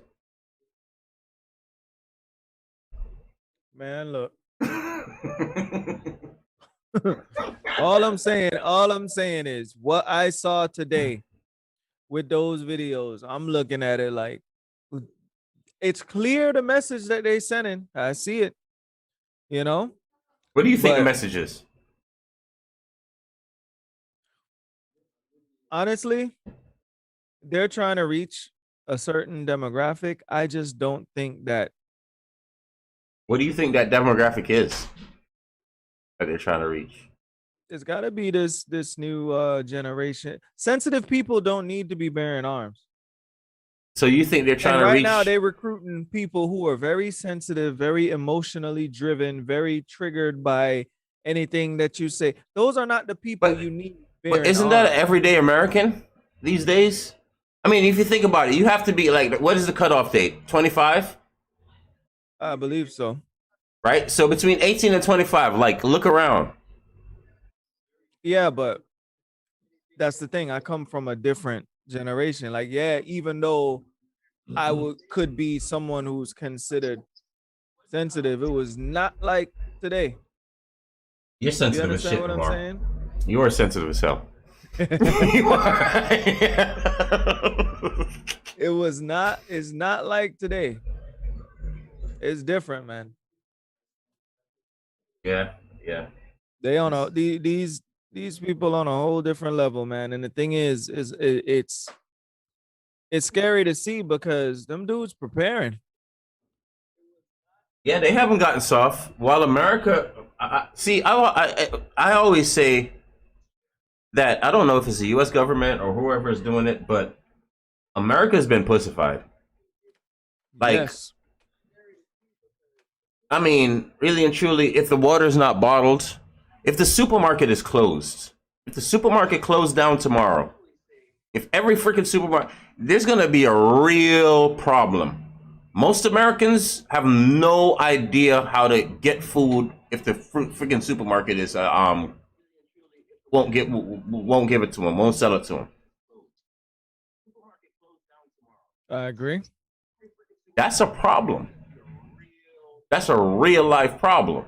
Man, look. all I'm saying is what I saw today with those videos. I'm looking at it like it's clear the message that they sending. I see it. You know? What do you think the message is? Honestly, they're trying to reach a certain demographic. I just don't think that. What do you think that demographic is that they're trying to reach? It's got to be this new generation. Sensitive people don't need to be bearing arms. So you think they're trying and to right reach? now they're recruiting people who are very sensitive, very emotionally driven, very triggered by anything that you say. Those are not the people you need. But isn't that an everyday American these days? I mean, if you think about it, you have to be like, what is the cutoff date? 25? I believe so. Right? So between 18 and 25, like, look around. Yeah, but that's the thing. I come from a different generation. Like, yeah, even though I could be someone who's considered sensitive, it was not like today. You're sensitive as shit, what I'm Lamar. saying? You are sensitive as hell. You are. It's not like today. It's different, man. Yeah. They on a these people on a whole different level, man. And the thing is it's scary to see because them dudes preparing. Yeah, they haven't gotten soft. While America, I always say that I don't know if it's the U.S. government or whoever is doing it, but America's been pussified. Like, yes. I mean, really and truly, if the water's not bottled, if the supermarket is closed, if the supermarket closed down tomorrow, if every freaking supermarket, there's gonna be a real problem. Most Americans have no idea how to get food if the freaking supermarket is won't give it to them, won't sell it to them. I agree. That's a problem. That's a real life problem.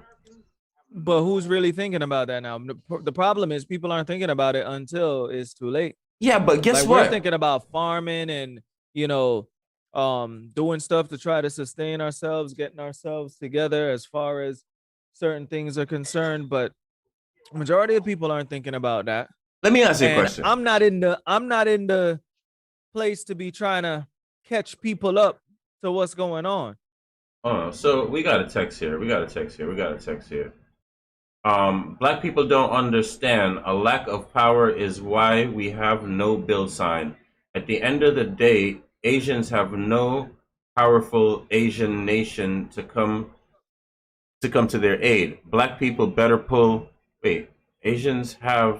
But who's really thinking about that now? The problem is people aren't thinking about it until it's too late. Yeah, but guess like, what? We're thinking about farming and, doing stuff to try to sustain ourselves, getting ourselves together as far as certain things are concerned. But majority of people aren't thinking about that. Let me ask you a question. I'm not in the place to be trying to catch people up to what's going on. Oh, so we got a text here. Black people don't understand. A lack of power is why we have no build sign. At the end of the day, Asians have no powerful Asian nation to come to their aid. Black people better pull. Asians have.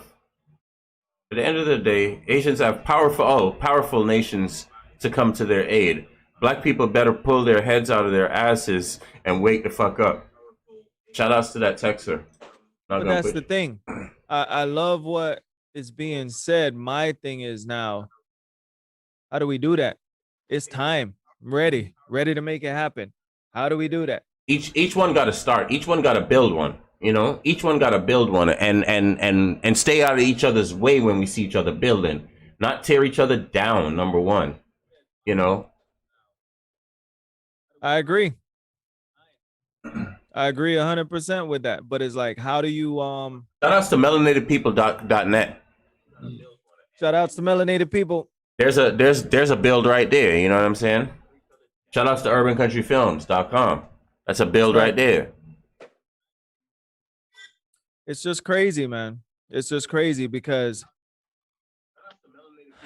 At the end of the day, Asians have powerful nations to come to their aid. Black people better pull their heads out of their asses and wake the fuck up. Shout outs to that texter. But that's the thing. I love what is being said. My thing is now, how do we do that? It's time. I'm ready to make it happen. How do we do that? Each one got to start. Each one got to build one. Each one got to build one and stay out of each other's way when we see each other building, not tear each other down. Number one, I agree. I agree 100% with that. But it's like, how do you Shout outs to melanatedpeople.net. Shout outs to melanated people. There's a build right there. You know what I'm saying? Shout outs to urbancountryfilms.com. That's a build right there. It's just crazy, man. It's just crazy because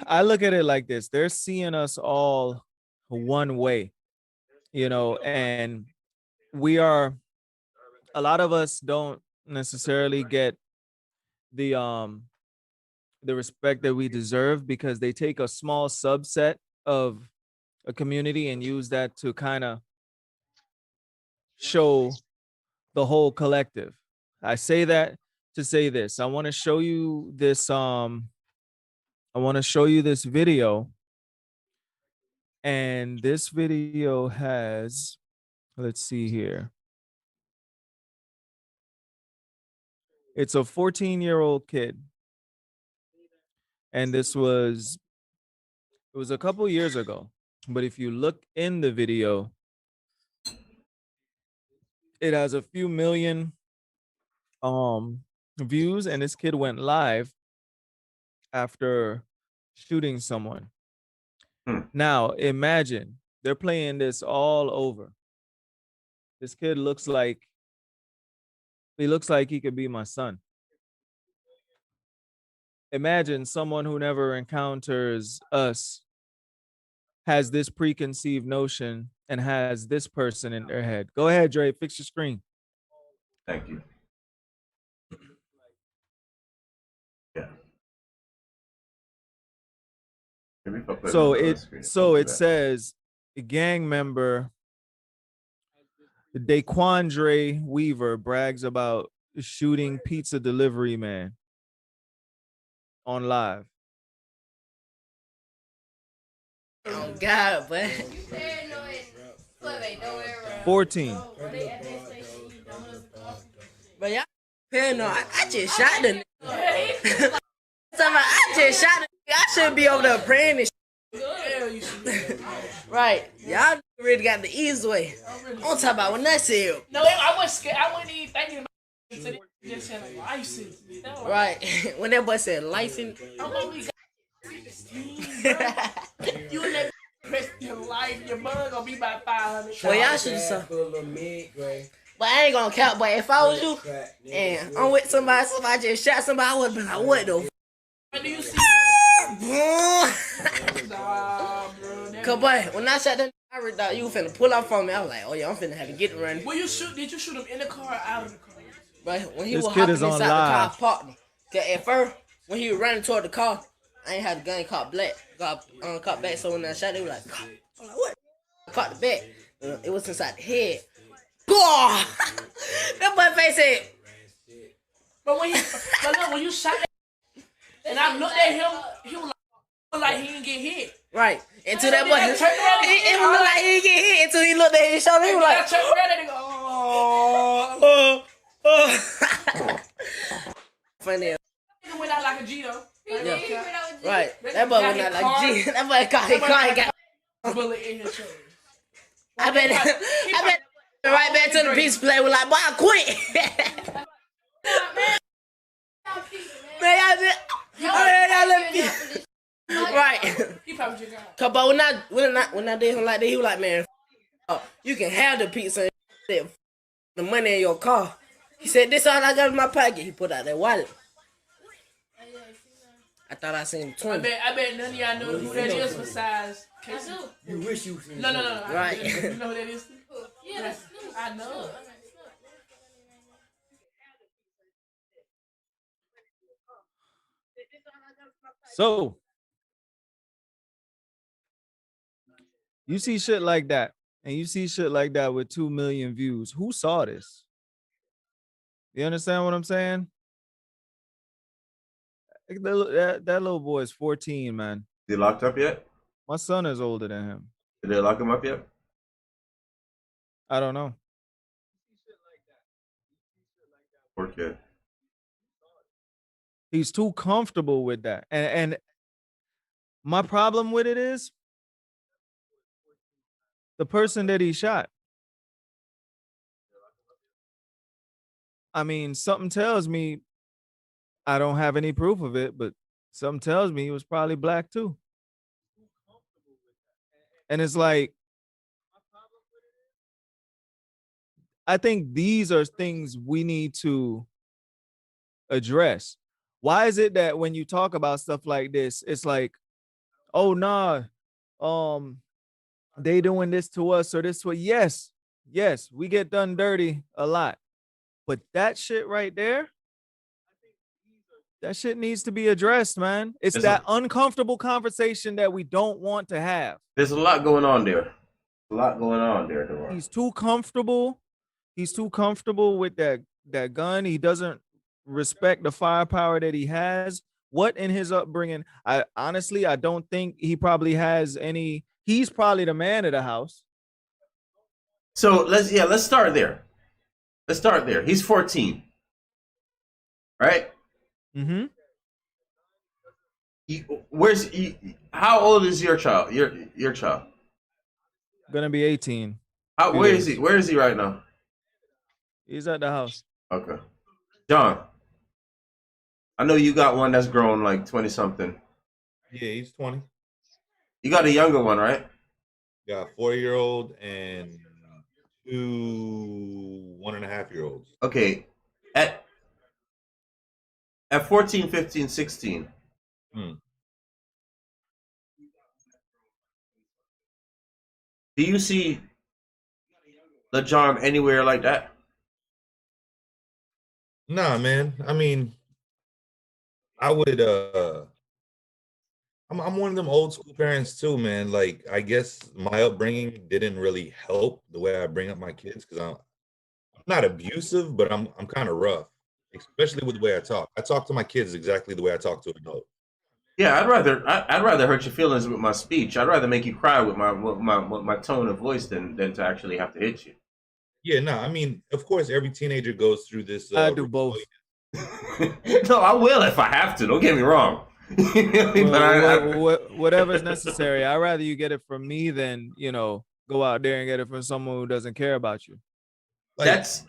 I look at it like this. They're seeing us all one way, and a lot of us don't necessarily get the respect that we deserve because they take a small subset of a community and use that to kind of show the whole collective. I say that to say this. I want to show you this video, and this video has, let's see here. It's a 14-year-old kid. And it was a couple years ago. But if you look in the video, it has a few million views, and this kid went live after shooting someone. Now imagine they're playing this all over. This kid looks like he could be my son. Imagine someone who never encounters us has this preconceived notion and has this person in their head. Go ahead, Dre, fix your screen. Thank you. Yeah. So it says a gang member Daquandre Weaver brags about shooting pizza delivery man on live. Oh God, but 14. But y'all paranoid. I just shot the nigga. I just shot the nigga. I should be over there praying and shit. Right. Y'all really got the easy way. I'm talking about when that said. No, I was scared. I wasn't even thinking about it. Just had a license. Right. When that boy said license. I'm only got 16, bro. You and that rest of your life, your mother gonna be about 500. Well, y'all should have saw. But I ain't gonna count. But if I was you, and I'm with somebody, so if I just shot somebody, I would have been like, what though? What do you see? Cause boy, when I shot that, I read that you were finna pull up on me. I was like, oh yeah, I'm finna have to get running. Did you shoot him in the car or out of the car? But when he This was kid hopping is on inside the car, live. I parked him. Cause at first, when he was running toward the car, I ain't had the gun caught black. Caught back. So when I shot, they were like, I'm like, what? I caught the back. It was inside the head. God! That boy face said. But look, when you shot that, and I looked at him, he was like he didn't get hit. Right. Until that boy, it looked like he didn't get hit until he looked at his shoulder. He was like, I turned around and go, funny. He went out like a G though. Yeah. Right. That boy went out like G. That boy caught his car and got a bullet in his shoulder. I bet right back to the piece play with like, boy, I quit. Man, y'all let me. Right. He probably just got. Cause but when I did him like that, he was like, man, you can have the pizza and the money in your car. He said, this all I got in my pocket. He put out that wallet. I thought I seen 20. I bet none of y'all know who that is besides Casey. You wish you seen No. Right. You know who that is? Yeah, I know. So you see shit like that, and you see shit like that with 2 million views. Who saw this? You understand what I'm saying? That little boy is 14, man. Is he locked up yet? My son is older than him. Did they lock him up yet? I don't know. Poor kid. He's too comfortable with that. And my problem with it is the person that he shot. I mean, something tells me, I don't have any proof of it, but something tells me he was probably black too. And it's like, I think these are things we need to address. Why is it that when you talk about stuff like this, it's like, oh nah, they doing this to us or this way? Yes, we get done dirty a lot. But that shit right there, That shit needs to be addressed, man. It's There's that uncomfortable conversation that we don't want to have. There's a lot going on there. A lot going on there, Dewan. He's too comfortable. He's too comfortable with that gun. He doesn't respect the firepower that he has. What in his upbringing? I honestly, I don't think he probably has any. He's probably the man of the house. So let's start there. Let's start there. He's 14, right? Mm-hmm. How old is your child? Your child? Gonna be 18. Where is he? Where is he right now? He's at the house. Okay. John, I know you got one that's grown like 20 something. Yeah, he's 20. You got a younger one, right? Got a 4-year-old and 2 1.5-year-olds. Okay. At 14, 15, 16. Do you see LeJohn anywhere like that? Nah, man. I mean, I would I'm one of them old school parents too, man. Like, I guess my upbringing didn't really help the way I bring up my kids because I'm not abusive, but I'm kind of rough, especially with the way I talk. I talk to my kids exactly the way I talk to adults. Yeah, I'd rather hurt your feelings with my speech. I'd rather make you cry with my tone of voice than to actually have to hit you. Yeah, no, I mean, of course, every teenager goes through this. I do both. No, I will if I have to. Don't get me wrong. Whatever's necessary. I'd rather you get it from me than go out there and get it from someone who doesn't care about you. That's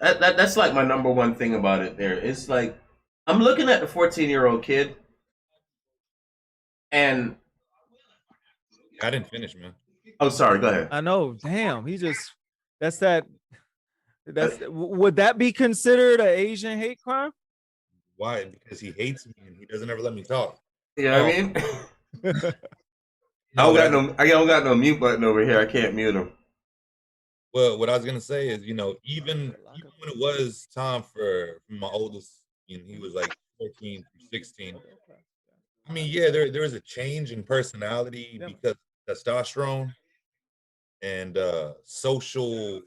like my number one thing about it. There, it's like I'm looking at the 14-year-old kid, and I didn't finish, man. Oh, sorry. Go ahead. I know. Damn, would that be considered an Asian hate crime? Why? Because he hates me and he doesn't ever let me talk. You know what I mean? I don't got no mute button over here. I can't mute him. Well, what I was gonna say is, even when it was time for my oldest, he was like 14 through 16. I mean, yeah, there is a change in personality because testosterone and social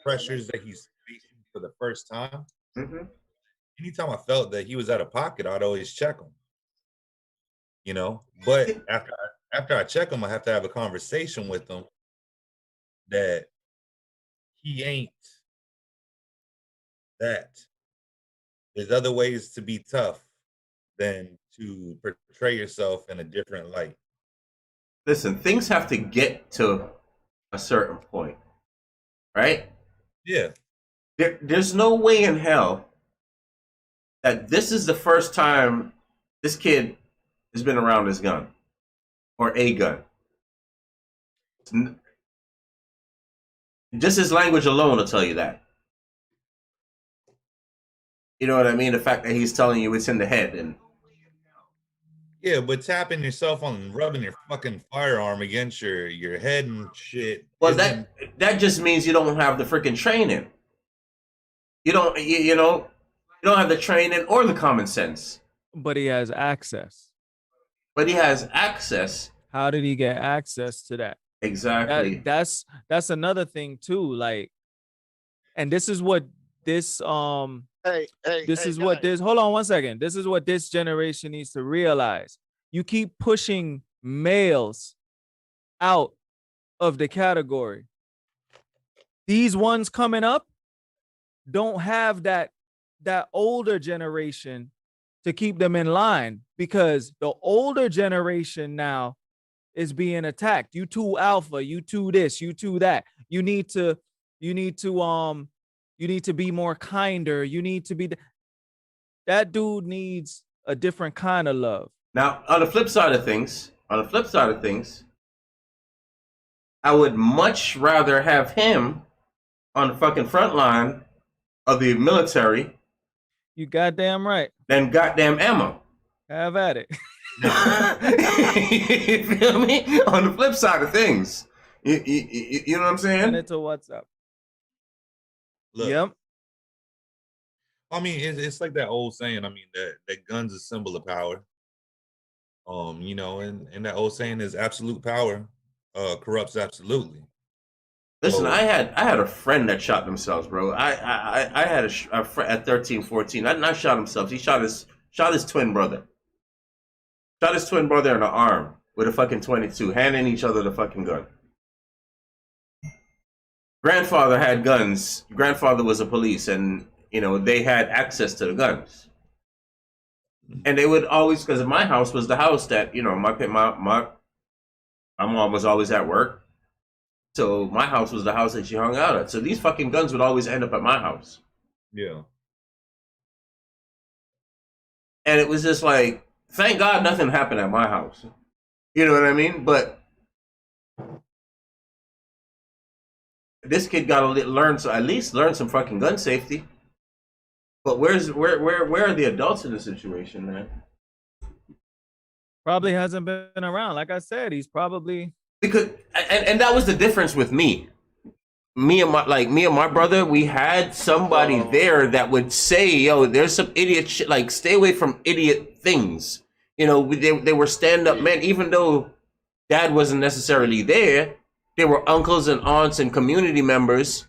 pressures that he's facing for the first time. Mm-hmm. Anytime I felt that he was out of pocket, I'd always check him. But after I check him, I have to have a conversation with him that he ain't that. There's other ways to be tough than to portray yourself in a different light. Listen, things have to get to a certain point, right? Yeah. There's no way in hell that this is the first time this kid has been around his gun or a gun. Just his language alone will tell you that. You know what I mean? The fact that he's telling you it's in the head. And yeah, but tapping yourself on and rubbing your fucking firearm against your head and shit. Well, that just means you don't have the freaking training. You don't have the training or the common sense. But he has access. How did he get access to that? Exactly. That's another thing too. Like, and this is what this hold on one second. This is what this generation needs to realize. You keep pushing males out of the category. These ones coming up don't have that older generation to keep them in line, because the older generation now is being attacked. You too alpha, you too this, you too that. You need to be more kinder. You need to be that dude needs a different kind of love. Now, on the flip side of things, I would much rather have him on the fucking front line of the military. You goddamn right. Than goddamn ammo. Have at it. You feel me? On the flip side of things, you know what I'm saying? Send it to WhatsApp. Look, yep. I mean, it's like that old saying. I mean, that guns is a symbol of power. You know, and that old saying is absolute power corrupts absolutely. Listen, I had a friend that shot themselves, bro. I had a friend at 13, 14. Not shot himself. He shot his twin brother. Shot his twin brother in the arm with a fucking 22, handing each other the fucking gun. Grandfather had guns. Grandfather was a police, and you know they had access to the guns. And they would always, because my house was the house that, you know, my mom was always at work. So my house was the house that she hung out at. So these fucking guns would always end up at my house. Yeah. And it was just like, thank God nothing happened at my house. You know what I mean? But this kid got to learn, so at least learn some fucking gun safety. But where are the adults in the situation, man? Probably hasn't been around. Like I said, he's probably because and that was the difference with me. Me and my brother, we had somebody there that would say, "Yo, there's some idiot shit. Like, stay away from idiot things." You know, they were stand up men. Even though Dad wasn't necessarily there, there were uncles and aunts and community members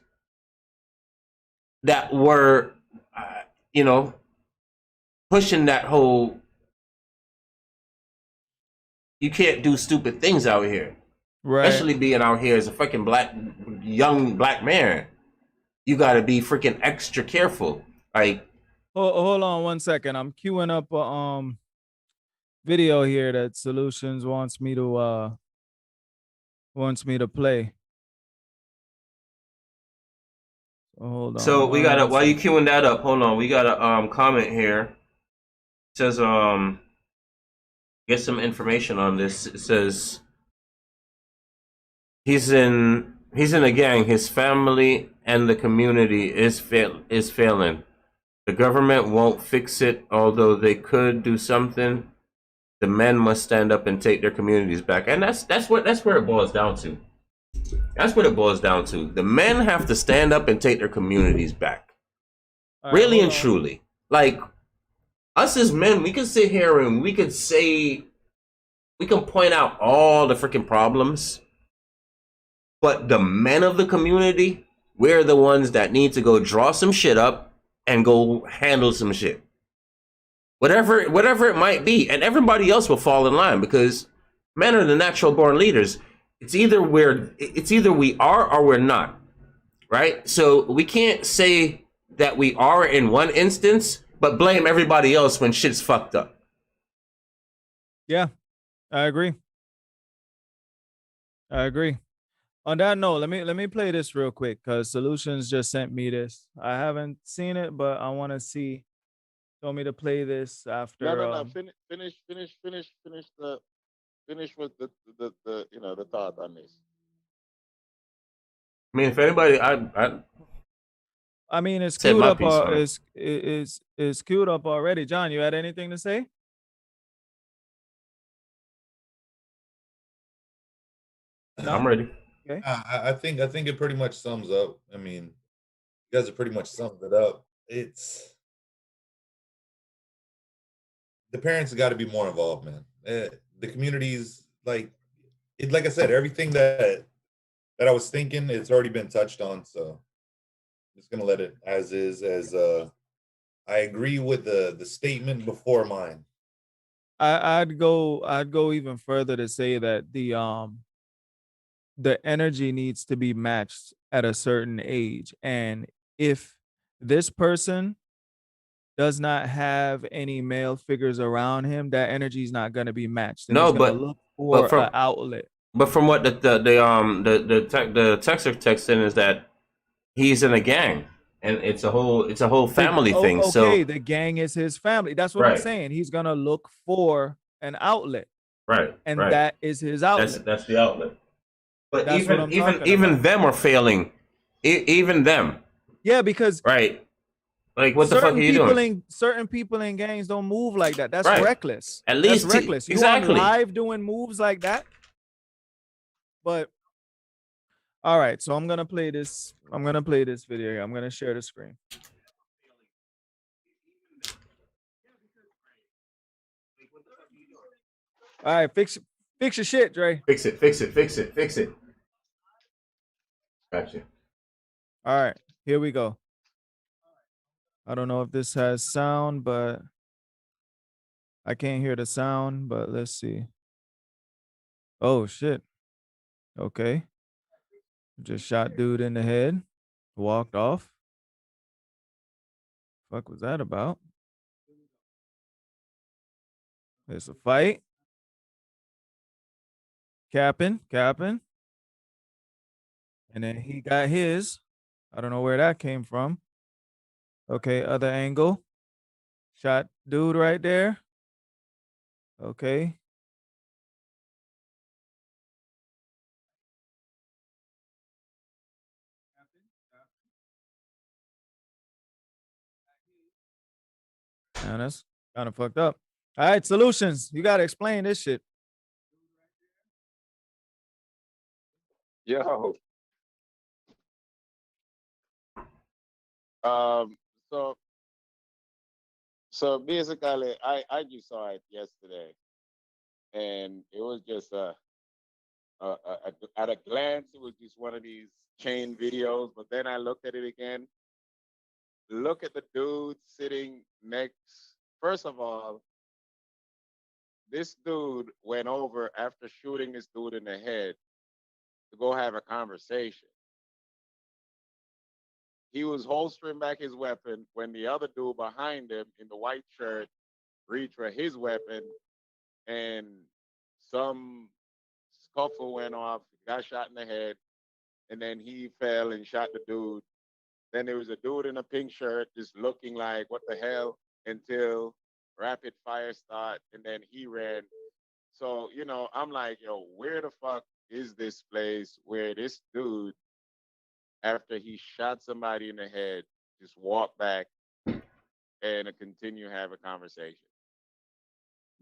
that were, you know, pushing that whole, you can't do stupid things out here. Right. Especially being out here as a fucking young black man. You gotta be freaking extra careful. Like, hold on 1 second. I'm queuing up a video here that Solutions wants me to play. Hold on. So we got while you queuing that up, hold on. We got a comment here. It says get some information on this. It says he's in a gang. His family and the community is failing. The government won't fix it, although they could do something. The men must stand up and take their communities back. And that's where it boils down to. That's what it boils down to. The men have to stand up and take their communities back. Right, really and truly. Like, us as men, we can sit here and we can point out all the freaking problems. But the men of the community, we're the ones that need to go draw some shit up and go handle some shit. Whatever it might be. And everybody else will fall in line because men are the natural born leaders. It's either we are or we're not, right? So we can't say that we are in one instance, but blame everybody else when shit's fucked up. Yeah, I agree. On that note, let me play this real quick because Solutions just sent me this. I haven't seen it, but I want to see. Told me to play this after. No. Finish with the the thought on this. I mean, if anybody, I mean, it's queued up. It's queued up already. John, you had anything to say? No? I'm ready. Okay. I think it pretty much sums up. I mean, you guys have pretty much summed it up. It's the parents have got to be more involved, man. The communities, like I said, everything that I was thinking, it's already been touched on. So I'm just gonna let it as is. As I agree with the statement before mine. I'd go even further to say that the energy needs to be matched at a certain age, and if this person does not have any male figures around him, that energy is not going to be matched. And no, but look for an outlet. But from what the texter texting is that he's in a gang, and it's a whole family thing. Okay, so the gang is his family. That's what I'm saying. He's gonna look for an outlet, right? And that is his outlet. That's the outlet. But that's even them are failing. Even them. Yeah, because right. Like, what the fuck are you doing? Certain people in gangs don't move like that. That's reckless. At least that's reckless. Exactly. You on live doing moves like that. But all right, so I'm gonna play this. I'm gonna play this video here. I'm gonna share the screen. All right, fix your shit, Dre. Fix it. Gotcha. All right, here we go. I don't know if this has sound, but I can't hear the sound, but let's see. Oh shit. Okay. Just shot dude in the head. Walked off. Fuck was that about? It's a fight. Capping. And then he got his. I don't know where that came from. Okay, other angle. Shot dude right there. Okay. Man, that's kind of fucked up. All right, solutions. You gotta explain this shit. Yo. Um, so basically I just saw it yesterday, and it was just at a glance it was just one of these chain videos, but then I looked at it again. Look at the dude sitting next. First of all, this dude went over after shooting this dude in the head to go have a conversation. He was holstering back his weapon when the other dude behind him in the white shirt reached for his weapon, and some scuffle went off, got shot in the head, and then he fell and shot the dude. Then there was a dude in a pink shirt just looking like, what the hell, until rapid fire start, and then he ran. So, I'm like, yo, where the fuck is this place where this dude, after he shot somebody in the head, just walked back and continue to have a conversation?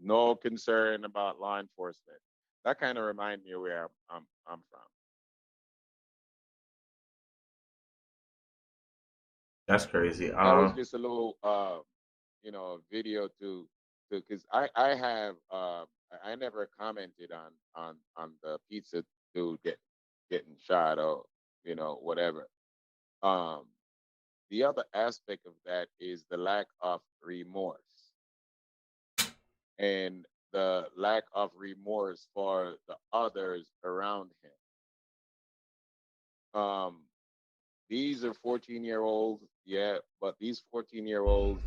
No concern about law enforcement. That kind of reminds me of where I'm from. That's crazy. That was just a little, video to because I have I never commented on the pizza dude getting shot or whatever. The other aspect of that is the lack of remorse and the lack of remorse for the others around him. These are 14-year-olds, yeah, but these 14-year-olds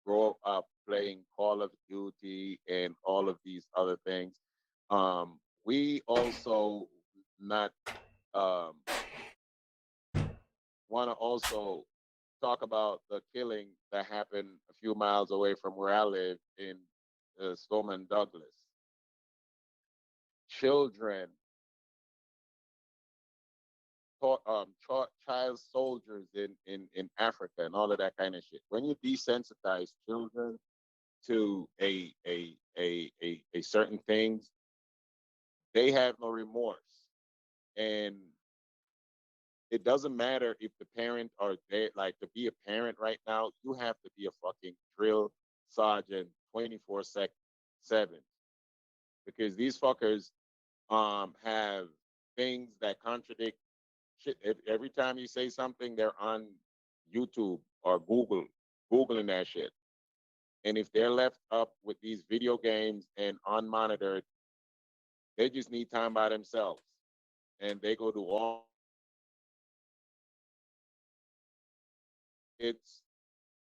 grow up playing Call of Duty and all of these other things. We also not want to also talk about the killing that happened a few miles away from where I live in Stoneman Douglas. Children, child soldiers in Africa and all of that kind of shit. When you desensitize children to a certain things, they have no remorse. And it doesn't matter if the parent are there. Like, to be a parent right now, you have to be a fucking drill sergeant 24/7, because these fuckers have things that contradict shit. Every time you say something, they're on YouTube or Googling that shit. And if they're left up with these video games and unmonitored, they just need time by themselves. And they go to all.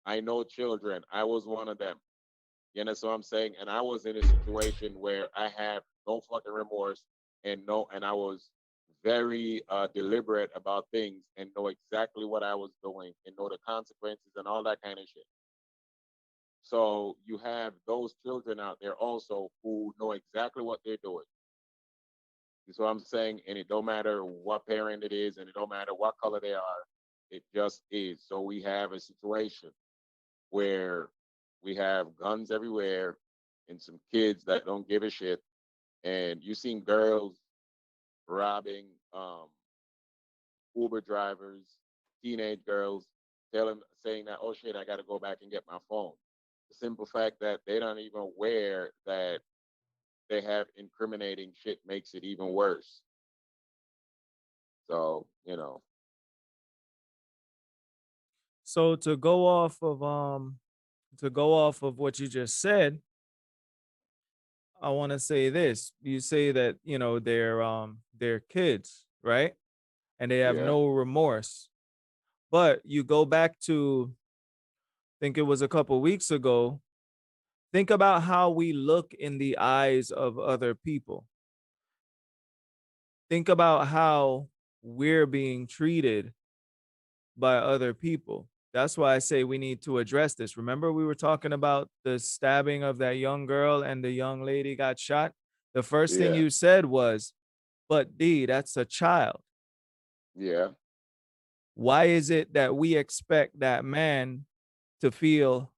I know children. I was one of them. You know what I'm saying? And I was in a situation where I have no fucking remorse and I was very deliberate about things and know exactly what I was doing and know the consequences and all that kind of shit. So you have those children out there also who know exactly what they're doing. That's what I'm saying. And it don't matter what parent it is, and it don't matter what color they are. It just is. So we have a situation where we have guns everywhere and some kids that don't give a shit. And you seen girls robbing Uber drivers, teenage girls, saying that, oh shit, I got to go back and get my phone. The simple fact that they don't even aware that they have incriminating shit makes it even worse. So, you know. So to go off of what you just said, I want to say this. You say that, they're kids, right? And they have Yeah. no remorse. But you go back to, I think it was a couple weeks ago, think about how we look in the eyes of other people. Think about how we're being treated by other people. That's why I say we need to address this. Remember, we were talking about the stabbing of that young girl and the young lady got shot? The first thing Yeah. you said was, but D, that's a child. Yeah. Why is it that we expect that man to feel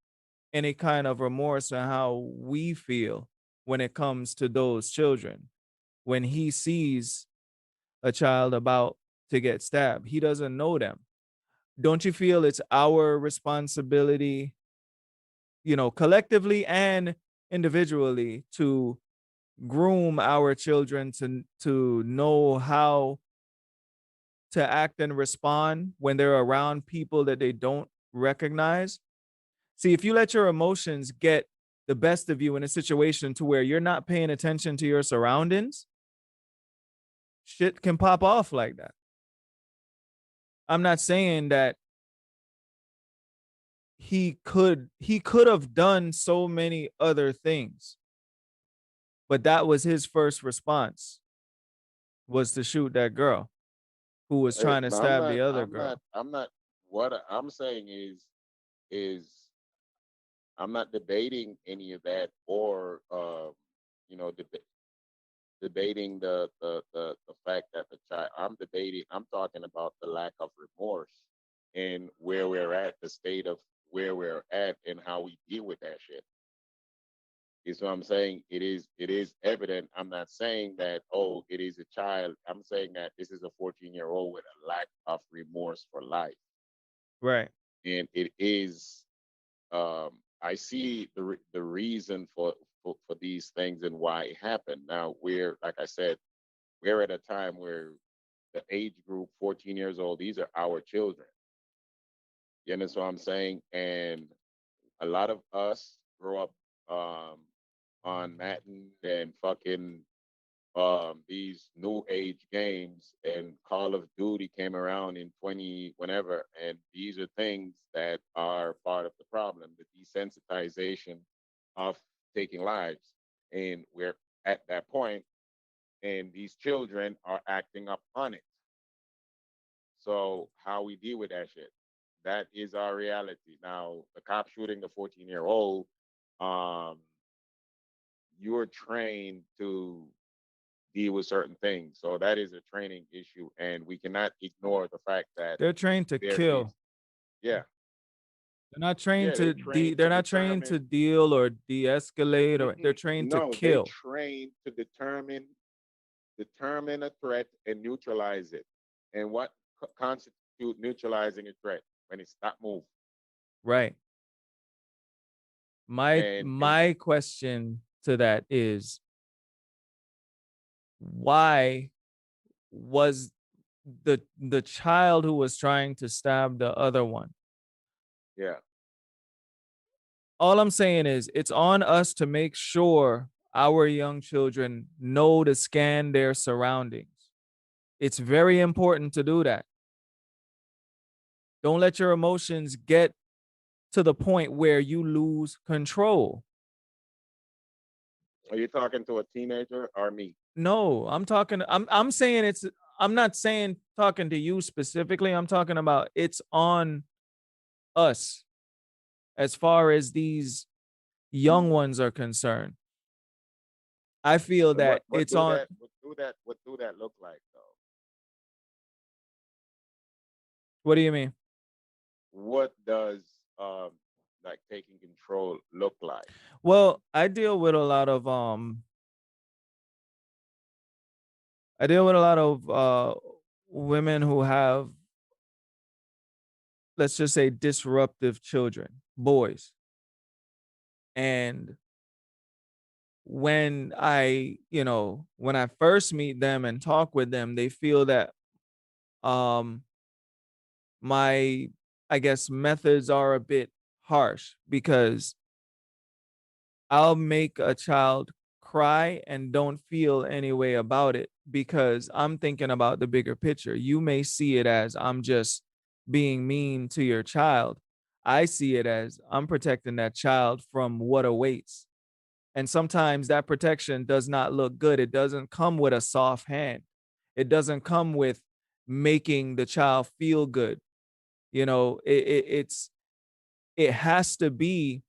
any kind of remorse on how we feel when it comes to those children? When he sees a child about to get stabbed, he doesn't know them. Don't you feel it's our responsibility, collectively and individually, to groom our children to know how to act and respond when they're around people that they don't recognize? See, if you let your emotions get the best of you in a situation to where you're not paying attention to your surroundings, shit can pop off like that. I'm not saying that he could have done so many other things, but that was his first response, was to shoot that girl who was trying to No, stab the other girl. I'm not. What I'm saying is I'm not debating any of that, or you know, debating the fact that the child. I'm talking about the lack of remorse and where we're at, the state of where we're at, and how we deal with that shit. You see what I'm saying? It is evident. I'm not saying that, oh, it is a child. I'm saying that this is a 14-year-old with a lack of remorse for life. Right. And it is, I see the reason for these things and why it happened. Now, like I said, we're at a time where the age group, 14 years old, these are our children. You understand what I'm saying? And a lot of us grow up on Madden and fucking these new age games, and Call of Duty came around in 20 whenever, and these are things that are part of the problem, the desensitization of taking lives. And we're at that point, and these children are acting up on it. So how we deal with that shit, that is our reality. Now, the cop shooting the 14-year-old, you're trained to deal with certain things. So that is a training issue, and we cannot ignore the fact that They're trained to there kill. is, yeah, They're not trained they're to trained they're to not trained to determine. deal or de-escalate, or they're trained to No, they kill. trained to determine a threat and neutralize it. And what constitute neutralizing a threat? When it stop moving. Right. And My question to that is, why was the child who was trying to stab the other one? yeah, All I'm saying is, it's on us to make sure our young children know to scan their surroundings. It's very important to do that. Don't let your emotions get to the point where you lose control. are you talking to a teenager or me? No, I'm saying I'm not saying talking to you specifically. I'm talking about it's on us as far as these young ones are concerned. I feel And that what it's do on. that what do that look like though? What do you mean? What does like taking control look like? Well, I deal with a lot of women who have, let's just say, disruptive children, boys. And when when I first meet them and talk with them, they feel that um my, I guess, methods are a bit harsh because I'll make a child cry and don't feel any way about it because I'm thinking about the bigger picture. You may see it as I'm just being mean to your child. I see it as I'm protecting that child from what awaits. And sometimes that protection does not look good. It doesn't come with a soft hand. It doesn't come with making the child feel good. It has to be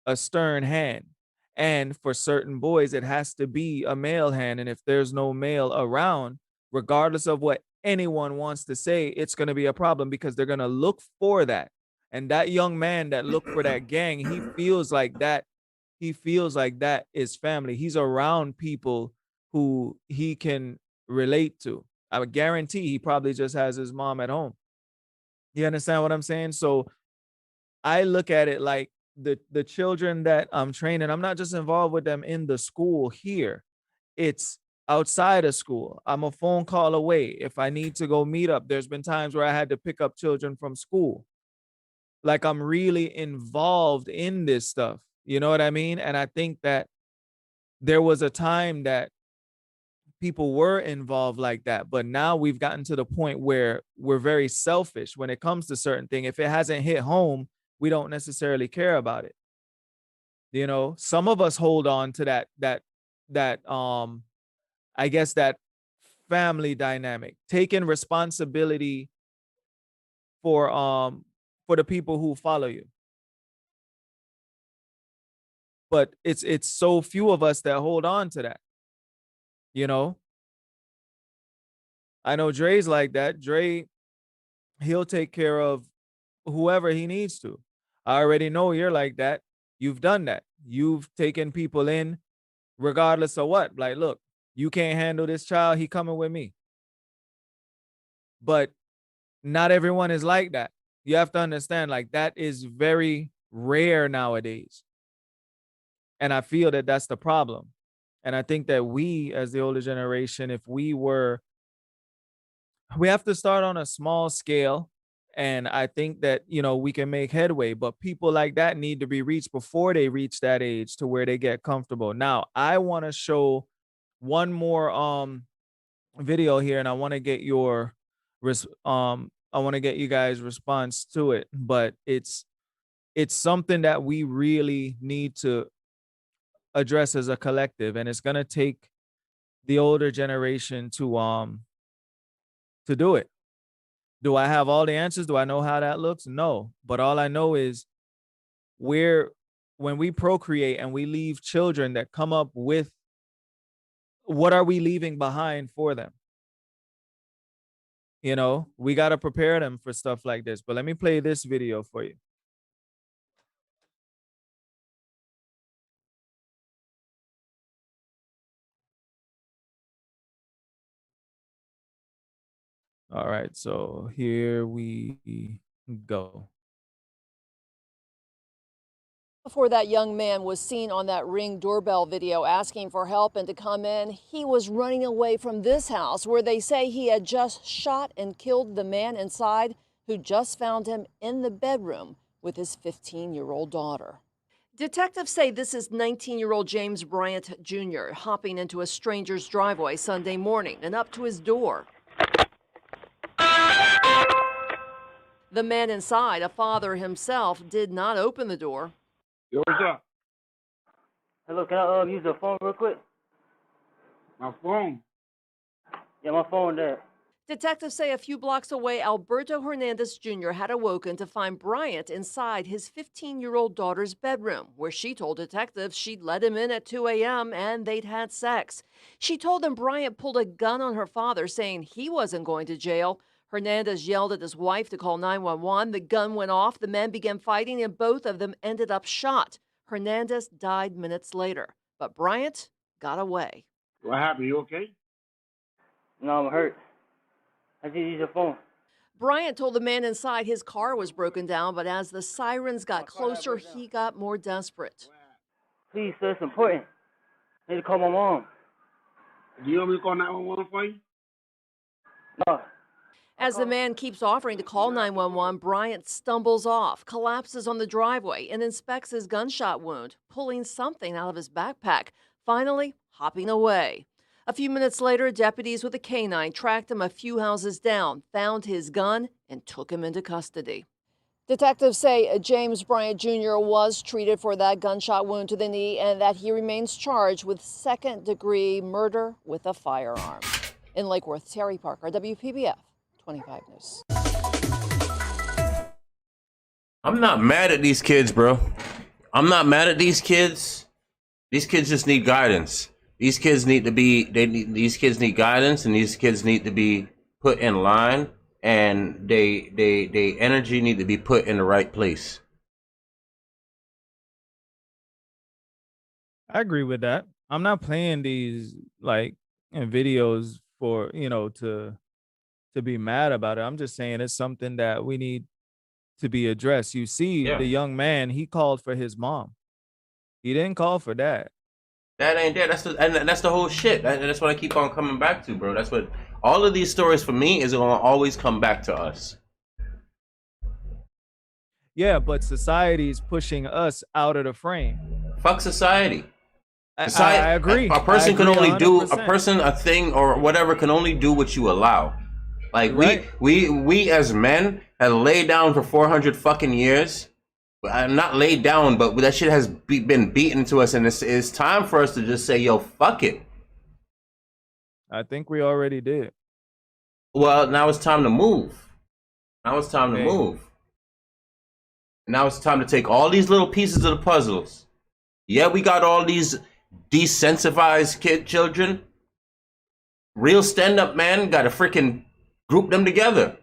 a stern hand. And for certain boys, it has to be a male hand. And if there's no male around, regardless of what anyone wants to say, it's going to be a problem because they're going to look for that. And that young man that looked for that gang, he feels like that. He feels like that is family. He's around people who he can relate to. I would guarantee he probably just has his mom at home. You understand what I'm saying? So I look at it like the children that I'm training, I'm not just involved with them in the school here. It's outside of school. I'm a phone call away. If I need to go meet up, there's been times where I had to pick up children from school. Like I'm really involved in this stuff. You know what I mean? And I think that there was a time that people were involved like that, but now we've gotten to the point where we're very selfish when it comes to certain things. If it hasn't hit home, we don't necessarily care about it. Some of us hold on to that I guess that family dynamic, taking responsibility for the people who follow you. But it's so few of us that hold on to that. I know Dre's like that. Dre, he'll take care of whoever he needs to. I already know you're like that. You've done that. You've taken people in regardless of what. Like, look, you can't handle this child. He coming with me. But not everyone is like that. You have to understand, like, that is very rare nowadays. And I feel that that's the problem. And I think that we, as the older generation, if we have to start on a small scale. And I think that, we can make headway, but people like that need to be reached before they reach that age to where they get comfortable. Now, I want to show one more video here, and I want to get I want to get you guys' response to it, but it's something that we really need to address as a collective, and it's going to take the older generation to do it. Do I have all the answers? Do I know how that looks? No. But all I know is when we procreate and we leave children that come up with, what are we leaving behind for them? We got to prepare them for stuff like this. But let me play this video for you. All right, so here we go. Before that young man was seen on that Ring doorbell video asking for help and to come in, he was running away from this house where they say he had just shot and killed the man inside, who just found him in the bedroom with his 15-year-old daughter. Detectives say this is 19-year-old James Bryant Jr. hopping into a stranger's driveway Sunday morning and up to his door. The man inside, a father himself, did not open the door. Yo, what's up? Hello, can I use the phone real quick? My phone? Yeah, my phone there. Detectives say a few blocks away, Alberto Hernandez Jr. had awoken to find Bryant inside his 15-year-old daughter's bedroom, where she told detectives she'd let him in at 2 a.m. and they'd had sex. She told them Bryant pulled a gun on her father, saying he wasn't going to jail. Hernandez yelled at his wife to call 911. The gun went off. The men began fighting, and both of them ended up shot. Hernandez died minutes later, but Bryant got away. What happened? You okay? No, I'm hurt. I just use your phone. Bryant told the man inside his car was broken down, but as the sirens got closer, he got more desperate. Please, sir, it's important. I need to call my mom. Do you want me to call 911 for you? No. As the man keeps offering to call 911, Bryant stumbles off, collapses on the driveway, and inspects his gunshot wound, pulling something out of his backpack, finally hopping away. A few minutes later, deputies with a canine tracked him a few houses down, found his gun, and took him into custody. Detectives say James Bryant Jr. was treated for that gunshot wound to the knee and that he remains charged with second-degree murder with a firearm. In Lake Worth, Terry Parker, WPBF 25 News. I'm not mad at these kids, bro. I'm not mad at these kids. These kids just need guidance. These kids need these kids need guidance, and these kids need to be put in line, and they energy need to be put in the right place. I agree with that. I'm not playing these like videos for, to be mad about it. I'm just saying it's something that we need to be addressed. You see, Yeah. the young man, he called for his mom. He didn't call for that. That ain't there. That's the whole shit. That's what I keep on coming back to, bro. That's what all of these stories for me is gonna always come back to us. Yeah, but society's pushing us out of the frame. Fuck society. I Society, agree. A person I can agree only do 100%. a thing, or whatever can only do what you allow. Like Right. we as men have laid down for 400 fucking years. Not laid down, but that shit has been beaten to us, and it's time for us to just say, yo, fuck it. I think we already did. Well, now it's time to move. Now it's time to Hey. move. Now it's time to take all these little pieces of the puzzles. Yeah, we got all these desensitized children. Real stand-up man got to freaking group them together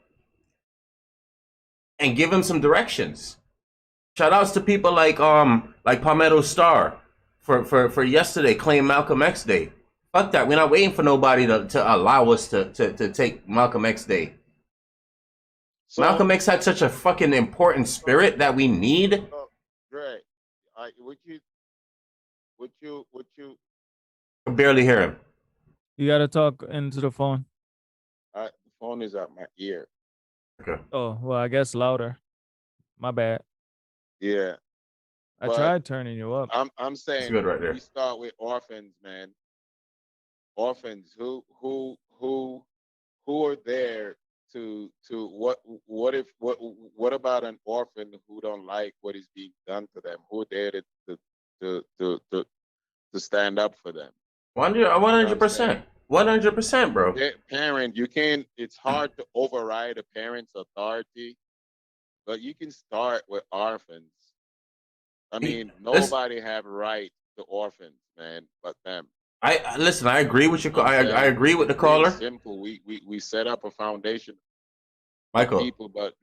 and give them some directions. Shout outs to people like Palmetto Star for yesterday, claim Malcolm X Day. Fuck that. We're not waiting for nobody to allow us to take Malcolm X Day. So, Malcolm X had such a fucking important spirit that we need. Greg, would you I barely hear him. You got to talk into the phone. the phone is at my ear. Okay. Oh, well, I guess louder. My bad. Yeah. I But tried turning you up. I'm saying good right there. we start with orphans, man. Orphans who are there to what about an orphan who don't like what is being done to them? Who are there to stand up for them? 100%. 100%, bro. Parent, you can. It's hard to override a parent's authority, but you can start with orphans. I mean, nobody have right to orphans, man, but them. I listen. I agree with you. I agree with the caller. Simple. We set up a foundation, Michael. people, but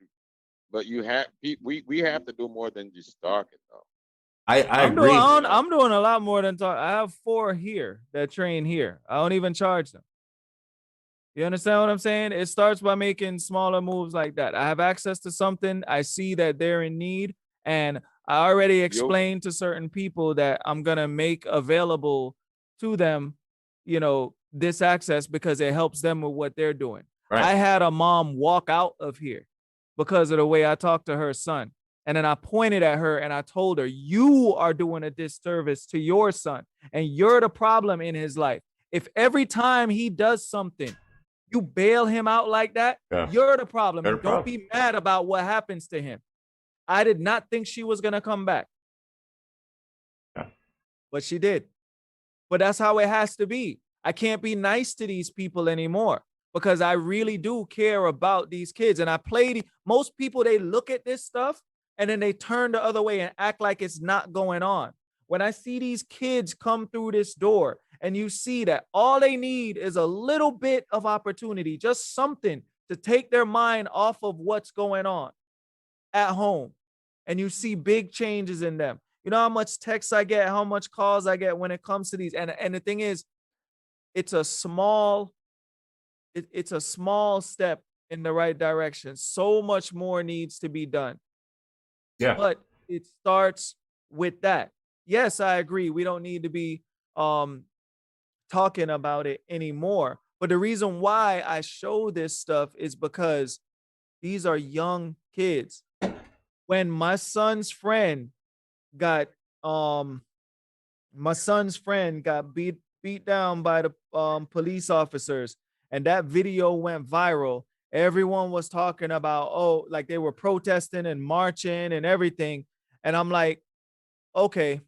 you have we have to do more than just talking, though. I agree. I'm doing a lot more than talk. I have 4 here that train here. I don't even charge them. You understand what I'm saying? It starts by making smaller moves like that. I have access to something. I see that they're in need, and I already explained to certain people that I'm gonna make available to them, this access because it helps them with what they're doing. Right. I had a mom walk out of here because of the way I talked to her son. And then I pointed at her and I told her, you are doing a disservice to your son and you're the problem in his life. If every time he does something, you bail him out like that, you're the problem. You're the And don't problem. be mad about what happens to him. I did not think she was going to come back. But she did. But that's how it has to be. I can't be nice to these people anymore because I really do care about these kids. And most people, they look at this stuff and then they turn the other way and act like it's not going on. When I see these kids come through this door and you see that all they need is a little bit of opportunity, just something to take their mind off of what's going on at home. And you see big changes in them. You know how much texts I get, how much calls I get when it comes to these. And the thing is, it's a small step in the right direction. So much more needs to be done. Yeah. But it starts with that. Yes, I agree. We don't need to be talking about it anymore. But the reason why I show this stuff is because these are young kids. When my son's friend got beat down by the police officers, and that video went viral, everyone was talking about, oh, like they were protesting and marching and everything. And I'm like, okay,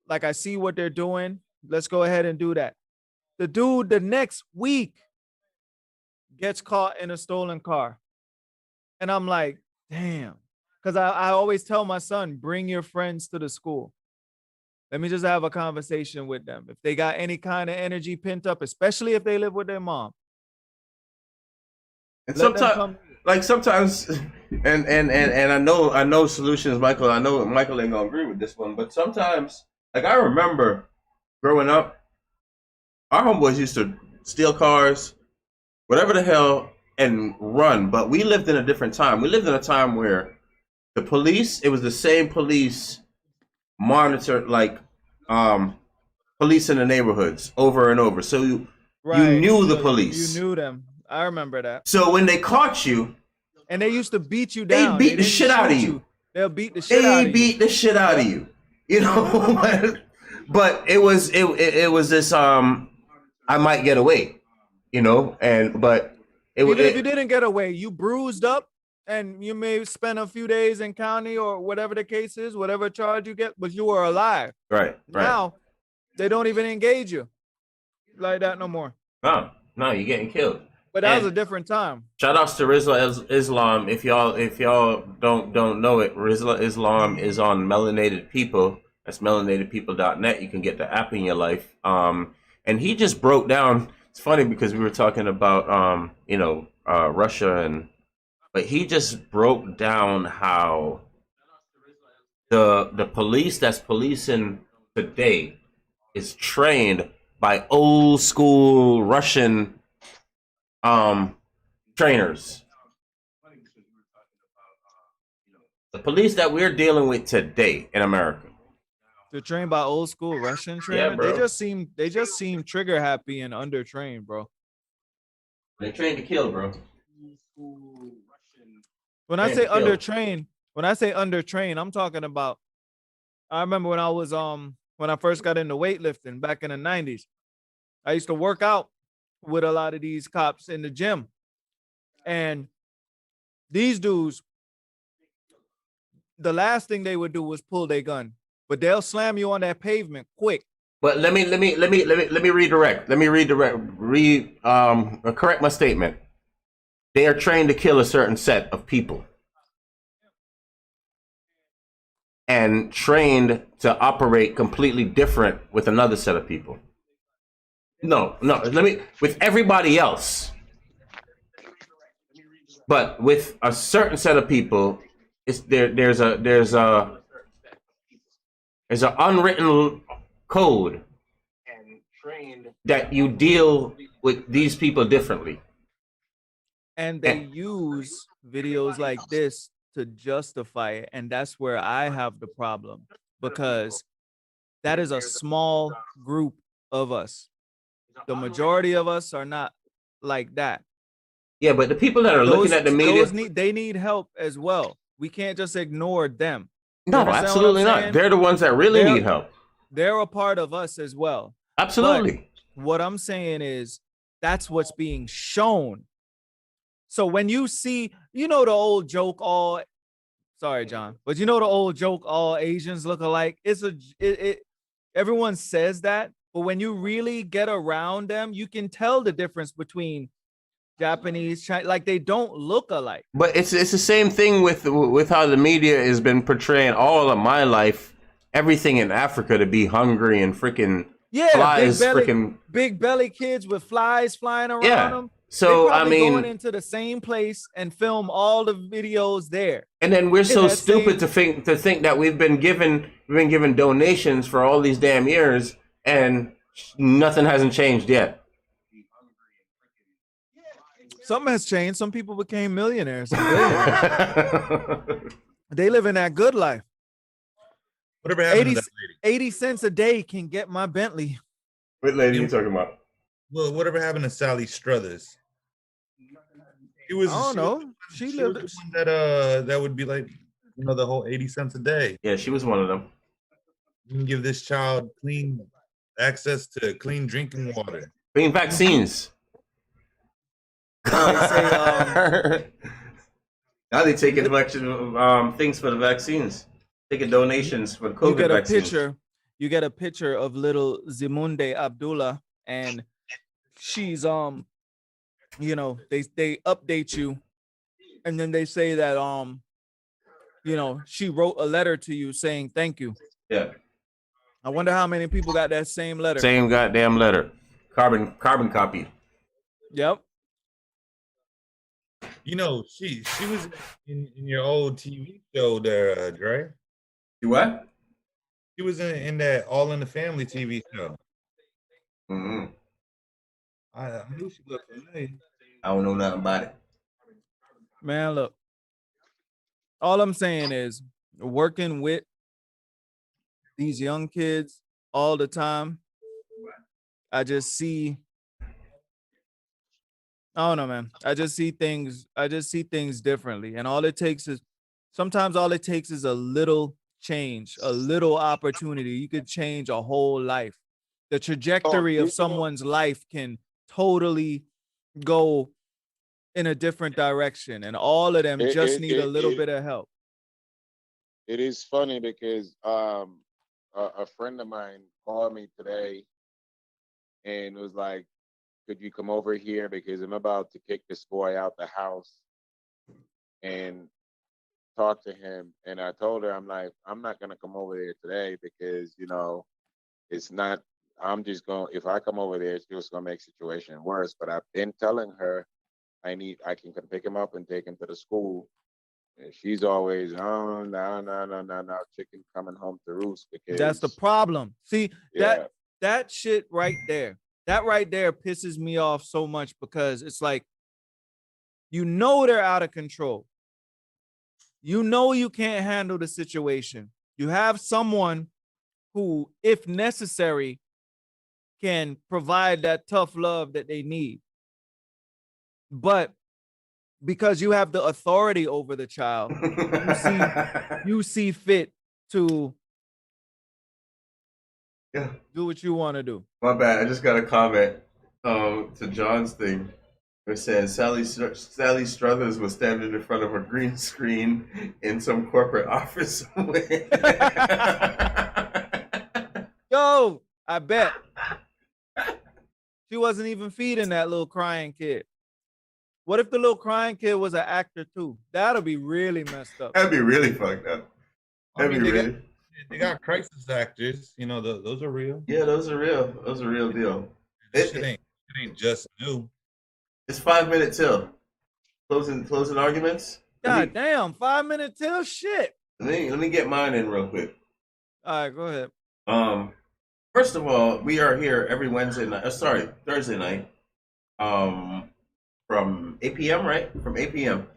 like I see what they're doing. Let's go ahead and do that. The dude the next week gets caught in a stolen car. And I'm like, damn. Because I always tell my son, bring your friends to the school. Let me just have a conversation with them. If they got any kind of energy pent up, especially if they live with their mom. And sometimes, and I know solutions, Michael. I know Michael ain't gonna agree with this one, but sometimes, like I remember growing up, our homeboys used to steal cars, whatever the hell, and run. But we lived in a different time. We lived in a time where the police, it was the same police monitor, like police in the neighborhoods over and over. So you knew the police. You knew them. I remember that. So when they caught you, and they used to beat you down. They beat the shit out of you. They'll beat the shit out of you. They beat the shit out of you. You know, but it was this I might get away, you know, but even if you didn't get away, you bruised up and you may spend a few days in county or whatever the case is, whatever charge you get, but you were alive. Right. Now they don't even engage you like that no more. No, you're getting killed. But that was a different time. Shout outs to Rizla Islam. If y'all don't know it, Rizla Islam is on Melanated People. That's melanatedpeople.net. You can get the app in your life. And he just broke down. It's funny because we were talking about Russia, but he just broke down how the police that's policing today is trained by old school Russian trainers. The police that we're dealing with today in America, they're trained by old school Russian trainers. Yeah, bro. They just seem trigger happy and undertrained, bro. They're trained to kill, bro. When I say undertrained, I'm talking about. I remember when I was when I first got into weightlifting back in the 90s. I used to work out with a lot of these cops in the gym, and these dudes, the last thing they would do was pull their gun, but they'll slam you on that pavement quick. But let me redirect. Correct my statement. They are trained to kill a certain set of people and trained to operate completely different with another set of people. No, with everybody else. But with a certain set of people, there's an unwritten code that you deal with these people differently. And they use videos like this to justify it. And that's where I have the problem, because that is a small group of us. The majority of us are not like that. Yeah, but the people that are looking at the media, they need help as well. We can't just ignore them. No, absolutely not. They're the ones that really need help. They're a part of us as well. Absolutely. But what I'm saying is that's what's being shown. So when you see, the old joke, sorry, John, but the old joke, all Asians look alike. Everyone says that, but when you really get around them, you can tell the difference between Japanese, Chinese, like they don't look alike. But it's the same thing with how the media has been portraying all of my life, everything in Africa to be hungry and freaking flies, big belly kids with flies flying around them. So going into the same place and film all the videos there. And then we're so stupid to think that we've been given donations for all these damn years and nothing hasn't changed yet. Something has changed. Some people became millionaires. They live in that good life. Whatever happened to that lady? 80 cents a day can get my Bentley. What lady you talking about? Well, whatever happened to Sally Struthers? I don't know. She She lived. was the one that would be like, the whole 80 cents a day. Yeah, she was one of them. You can give this child clean access to clean drinking water. Clean vaccines. They say, Now they taking election things for the vaccines, taking donations for the COVID you get a vaccines. picture. You get a picture of little Zimunde Abdullah, and she's they update you, and then they say that she wrote a letter to you saying thank you. Yeah. I wonder how many people got that same letter. Same goddamn letter. Carbon copy. Yep. She was in your old TV show there, Dre. You what? She was in that All in the Family TV show. Mm-hmm. I knew she looked familiar. I don't know nothing about it. Man, look. All I'm saying is working with these young kids all the time. I just see. I don't know, man. I just see things differently. And sometimes all it takes is a little change, a little opportunity. You could change a whole life. The trajectory of someone's life can totally go in a different direction. And all of them just need a little bit of help. It is funny because a friend of mine called me today and was like, could you come over here because I'm about to kick this boy out the house and talk to him. And I told her, I'm like, I'm not going to come over there today because, it's not, I'm just going, if I come over there, it's just going to make the situation worse. But I've been telling her I can pick him up and take him to the school. And she's always, oh, no, chicken coming home to roost. Because that's the problem. See, that shit right there. That right there pisses me off so much because it's like, they're out of control. You can't handle the situation. You have someone who, if necessary, can provide that tough love that they need. But because you have the authority over the child, you see fit to do what you want to do. My bad. I just got a comment to John's thing. It says Sally Struthers was standing in front of a green screen in some corporate office somewhere. Yo, I bet. She wasn't even feeding that little crying kid. What if the little crying kid was an actor too? That'll be really messed up. That'd be really fucked up. They got crisis actors. Those are real. Yeah, those are real. Those are real deal. It ain't just new. It's 5 minutes till. Closing arguments? God damn, 5 minutes till shit. Let me get mine in real quick. All right, go ahead. First of all, we are here every Thursday night. From 8 p.m., right? From 8 p.m.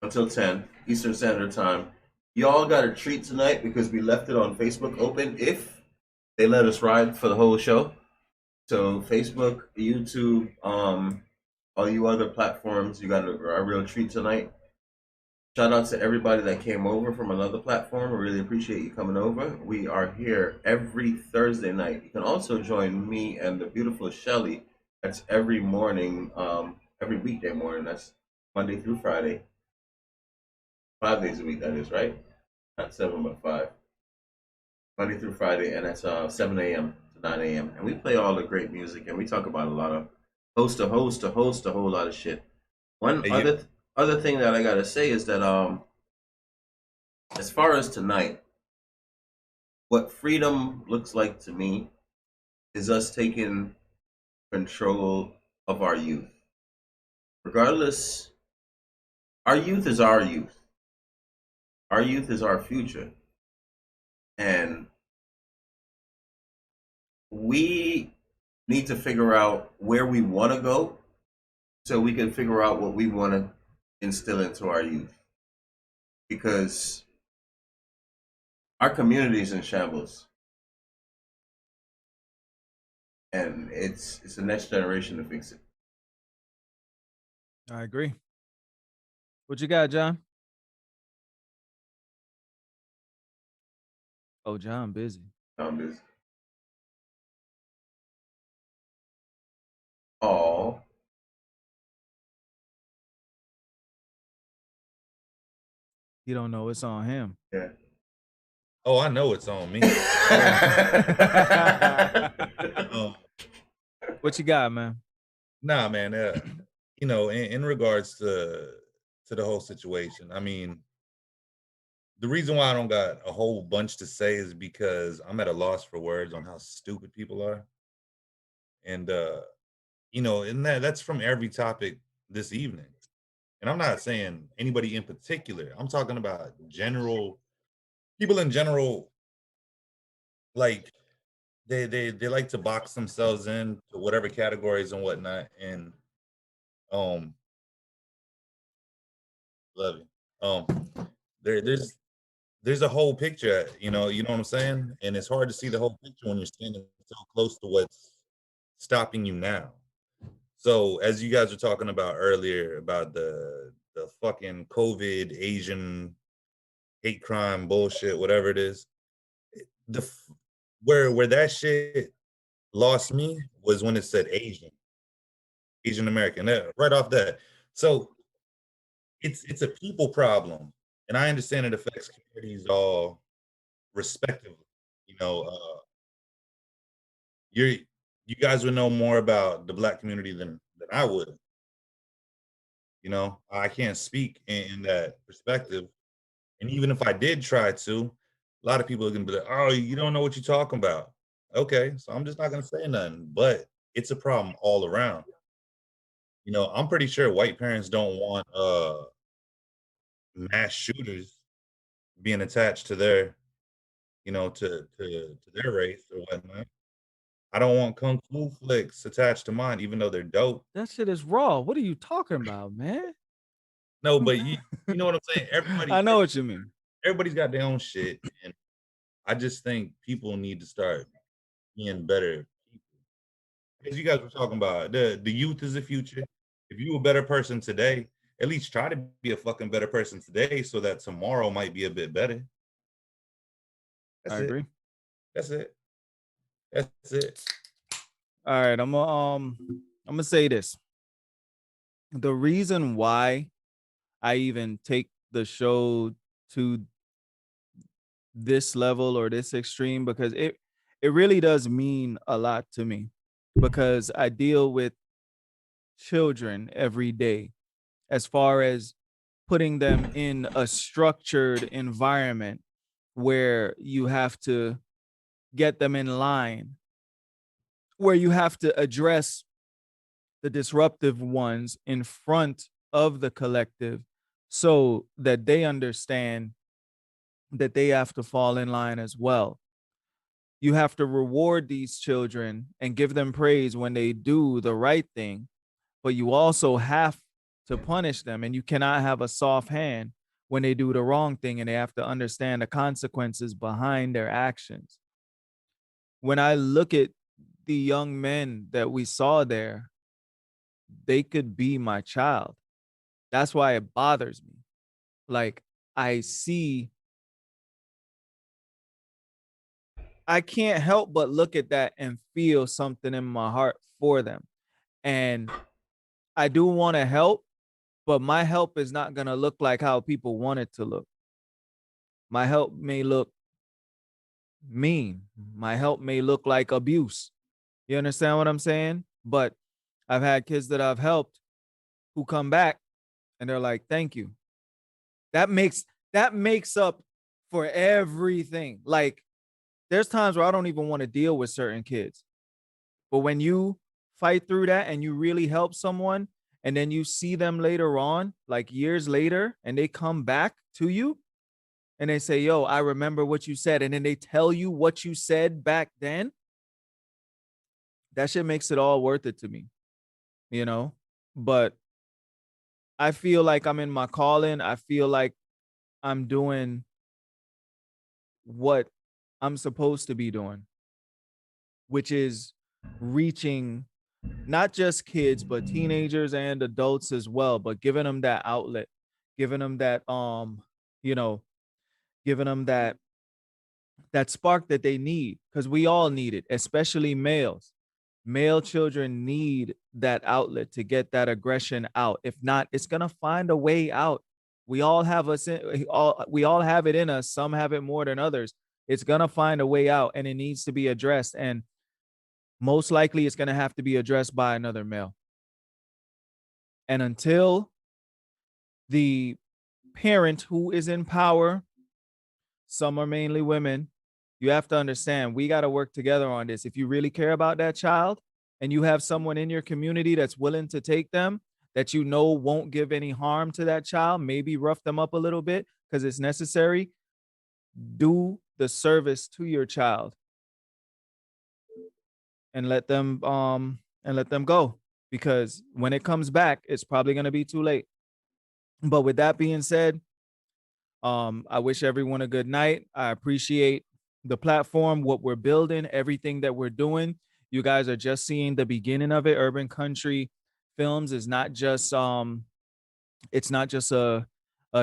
until 10 Eastern Standard Time. Y'all got a treat tonight because we left it on Facebook open if they let us ride for the whole show. So Facebook, YouTube, all you other platforms, you got a real treat tonight. Shout out to everybody that came over from another platform. I really appreciate you coming over. We are here every Thursday night. You can also join me and the beautiful Shelly. That's every morning, every weekday morning. That's Monday through Friday. 5 days a week, that is, right? Not 7, but 5. Monday through Friday, and that's 7 a.m. to 9 a.m. And we play all the great music, and we talk about a lot of host, a whole lot of shit. Other thing that I gotta say is that as far as tonight, what freedom looks like to me is us taking control of our youth. Regardless, our youth is our youth. Our youth is our future. And we need to figure out where we want to go so we can figure out what we want to instill into our youth. Because our community is in shambles. and it's the next generation to fix it. I agree. What you got, John? Oh, John busy. I'm busy. Oh, You don't know it's on him. yeah. Oh, I know it's on me. What you got, man? Nah, man. In regards to the whole situation, I mean, the reason why I don't got a whole bunch to say is because I'm at a loss for words on how stupid people are. And and that's from every topic this evening. And I'm not saying anybody in particular. I'm talking about general people in general, like they like to box themselves in to whatever categories and whatnot. And um love you. There's a whole picture, you know what I'm saying? And it's hard to see the whole picture when you're standing so close to what's stopping you now. So as you guys were talking about earlier about the fucking COVID Asian hate crime bullshit, whatever it is, the where that shit lost me was when it said Asian American, right off that. So it's a people problem, and I understand it affects communities all respectively. You know, you're you guys would know more about the black community than I would. I can't speak in that perspective. And even if I did try to, a lot of people are gonna be like, "Oh, you don't know what you're talking about." Okay, so I'm just not gonna say nothing. But it's a problem all around. I'm pretty sure white parents don't want mass shooters being attached to their, to their race or whatnot. I don't want kung fu flicks attached to mine, even though they're dope. That shit is raw. What are you talking about, man? No, but you know what I'm saying? I know what you mean. Everybody's got their own shit, and I just think people need to start being better people. As you guys were talking about, the youth is the future. If you a better person today, at least try to be a fucking better person today so that tomorrow might be a bit better. That's I it. agree. That's it. That's it. All right, I'm gonna say this. The reason why I even take the show to this level or this extreme, because it really does mean a lot to me, because I deal with children every day as far as putting them in a structured environment where you have to get them in line, where you have to address the disruptive ones in front of the collective so that they understand that they have to fall in line as well. You have to reward these children and give them praise when they do the right thing, but you also have to punish them, and you cannot have a soft hand when they do the wrong thing, and they have to understand the consequences behind their actions. When I look at the young men that we saw there, they could be my child. That's why it bothers me. Like, I can't help but look at that and feel something in my heart for them. And I do want to help, but my help is not going to look like how people want it to look. My help may look mean. My help may look like abuse. You understand what I'm saying? But I've had kids that I've helped who come back and they're like, "Thank you." That makes up for everything. Like, there's times where I don't even want to deal with certain kids. But when you fight through that and you really help someone, and then you see them later on, like years later, and they come back to you and they say, "Yo, I remember what you said." And then they tell you what you said back then. That shit makes it all worth it to me, you know? But I feel like I'm in my calling. I feel like I'm doing what I'm supposed to be doing, which is reaching not just kids, but teenagers and adults as well, but giving them that outlet, giving them that, you know, giving them that spark that they need, because we all need it, especially males. Male children need that outlet to get that aggression out. If not, it's gonna find a way out. We all have we all have it in us. Some have it more than others. It's gonna find a way out, and it needs to be addressed. And most likely, it's gonna have to be addressed by another male. And until the parent who is in power, some are mainly women, you have to understand, we got to work together on this. If you really care about that child and you have someone in your community that's willing to take them, that you know won't give any harm to that child, maybe rough them up a little bit because it's necessary, do the service to your child and let them go, because when it comes back, it's probably going to be too late. But with that being said, I wish everyone a good night. I appreciate the platform, what we're building, everything that we're doing. You guys are just seeing the beginning of it. Urban Country Films is not just it's not just a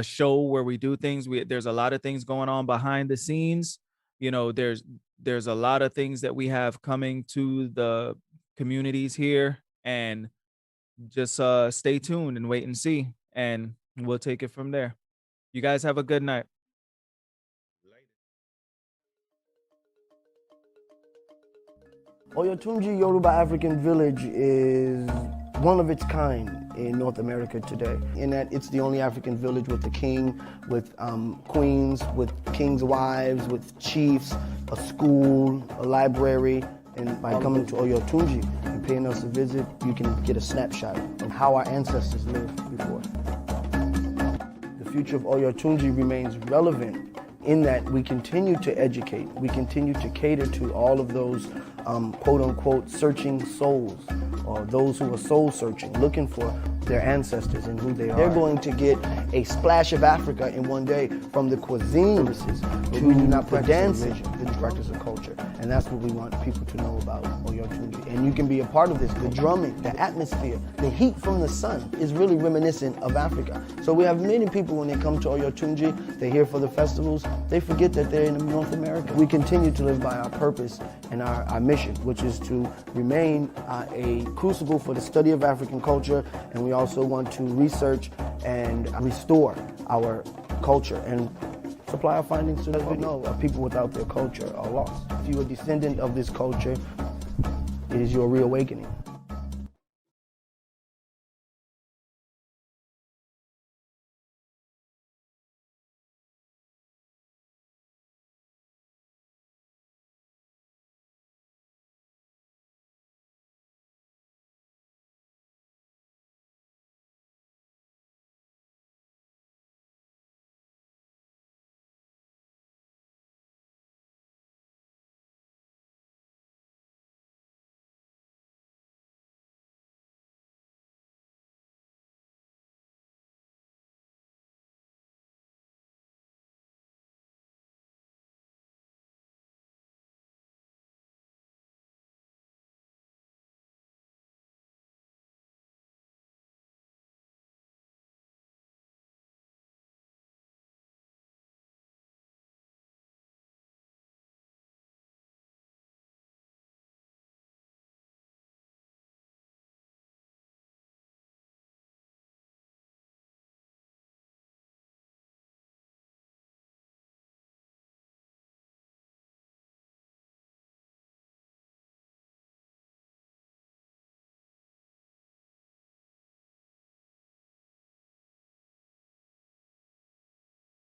show where we do things. There's a lot of things going on behind the scenes. You know, there's a lot of things that we have coming to the communities here, and just stay tuned and wait and see, and we'll take it from there. You guys have a good night. Oyotunji Yoruba African Village is one of its kind in North America today, in that it's the only African village with a king, with queens, with king's wives, with chiefs, a school, a library. And by coming to Oyotunji and paying us a visit, you can get a snapshot of how our ancestors lived before. The future of Oyotunji remains relevant in that we continue to educate, we continue to cater to all of those quote-unquote searching souls, or those who are soul searching, looking for their ancestors and who they are. They're going to get a splash of Africa in one day, from the cuisine to the dancing, the practice of culture. And that's what we want people to know about Oyotunji. And you can be a part of this. The drumming, the atmosphere, the heat from the sun is really reminiscent of Africa. So we have many people, when they come to Oyotunji, they're here for the festivals, they forget that they're in North America. We continue to live by our purpose and our mission, which is to remain a crucible for the study of African culture, and we also want to research and restore our culture and supply our findings to the world. No, people without their culture are lost. If you're a descendant of this culture, it is your reawakening.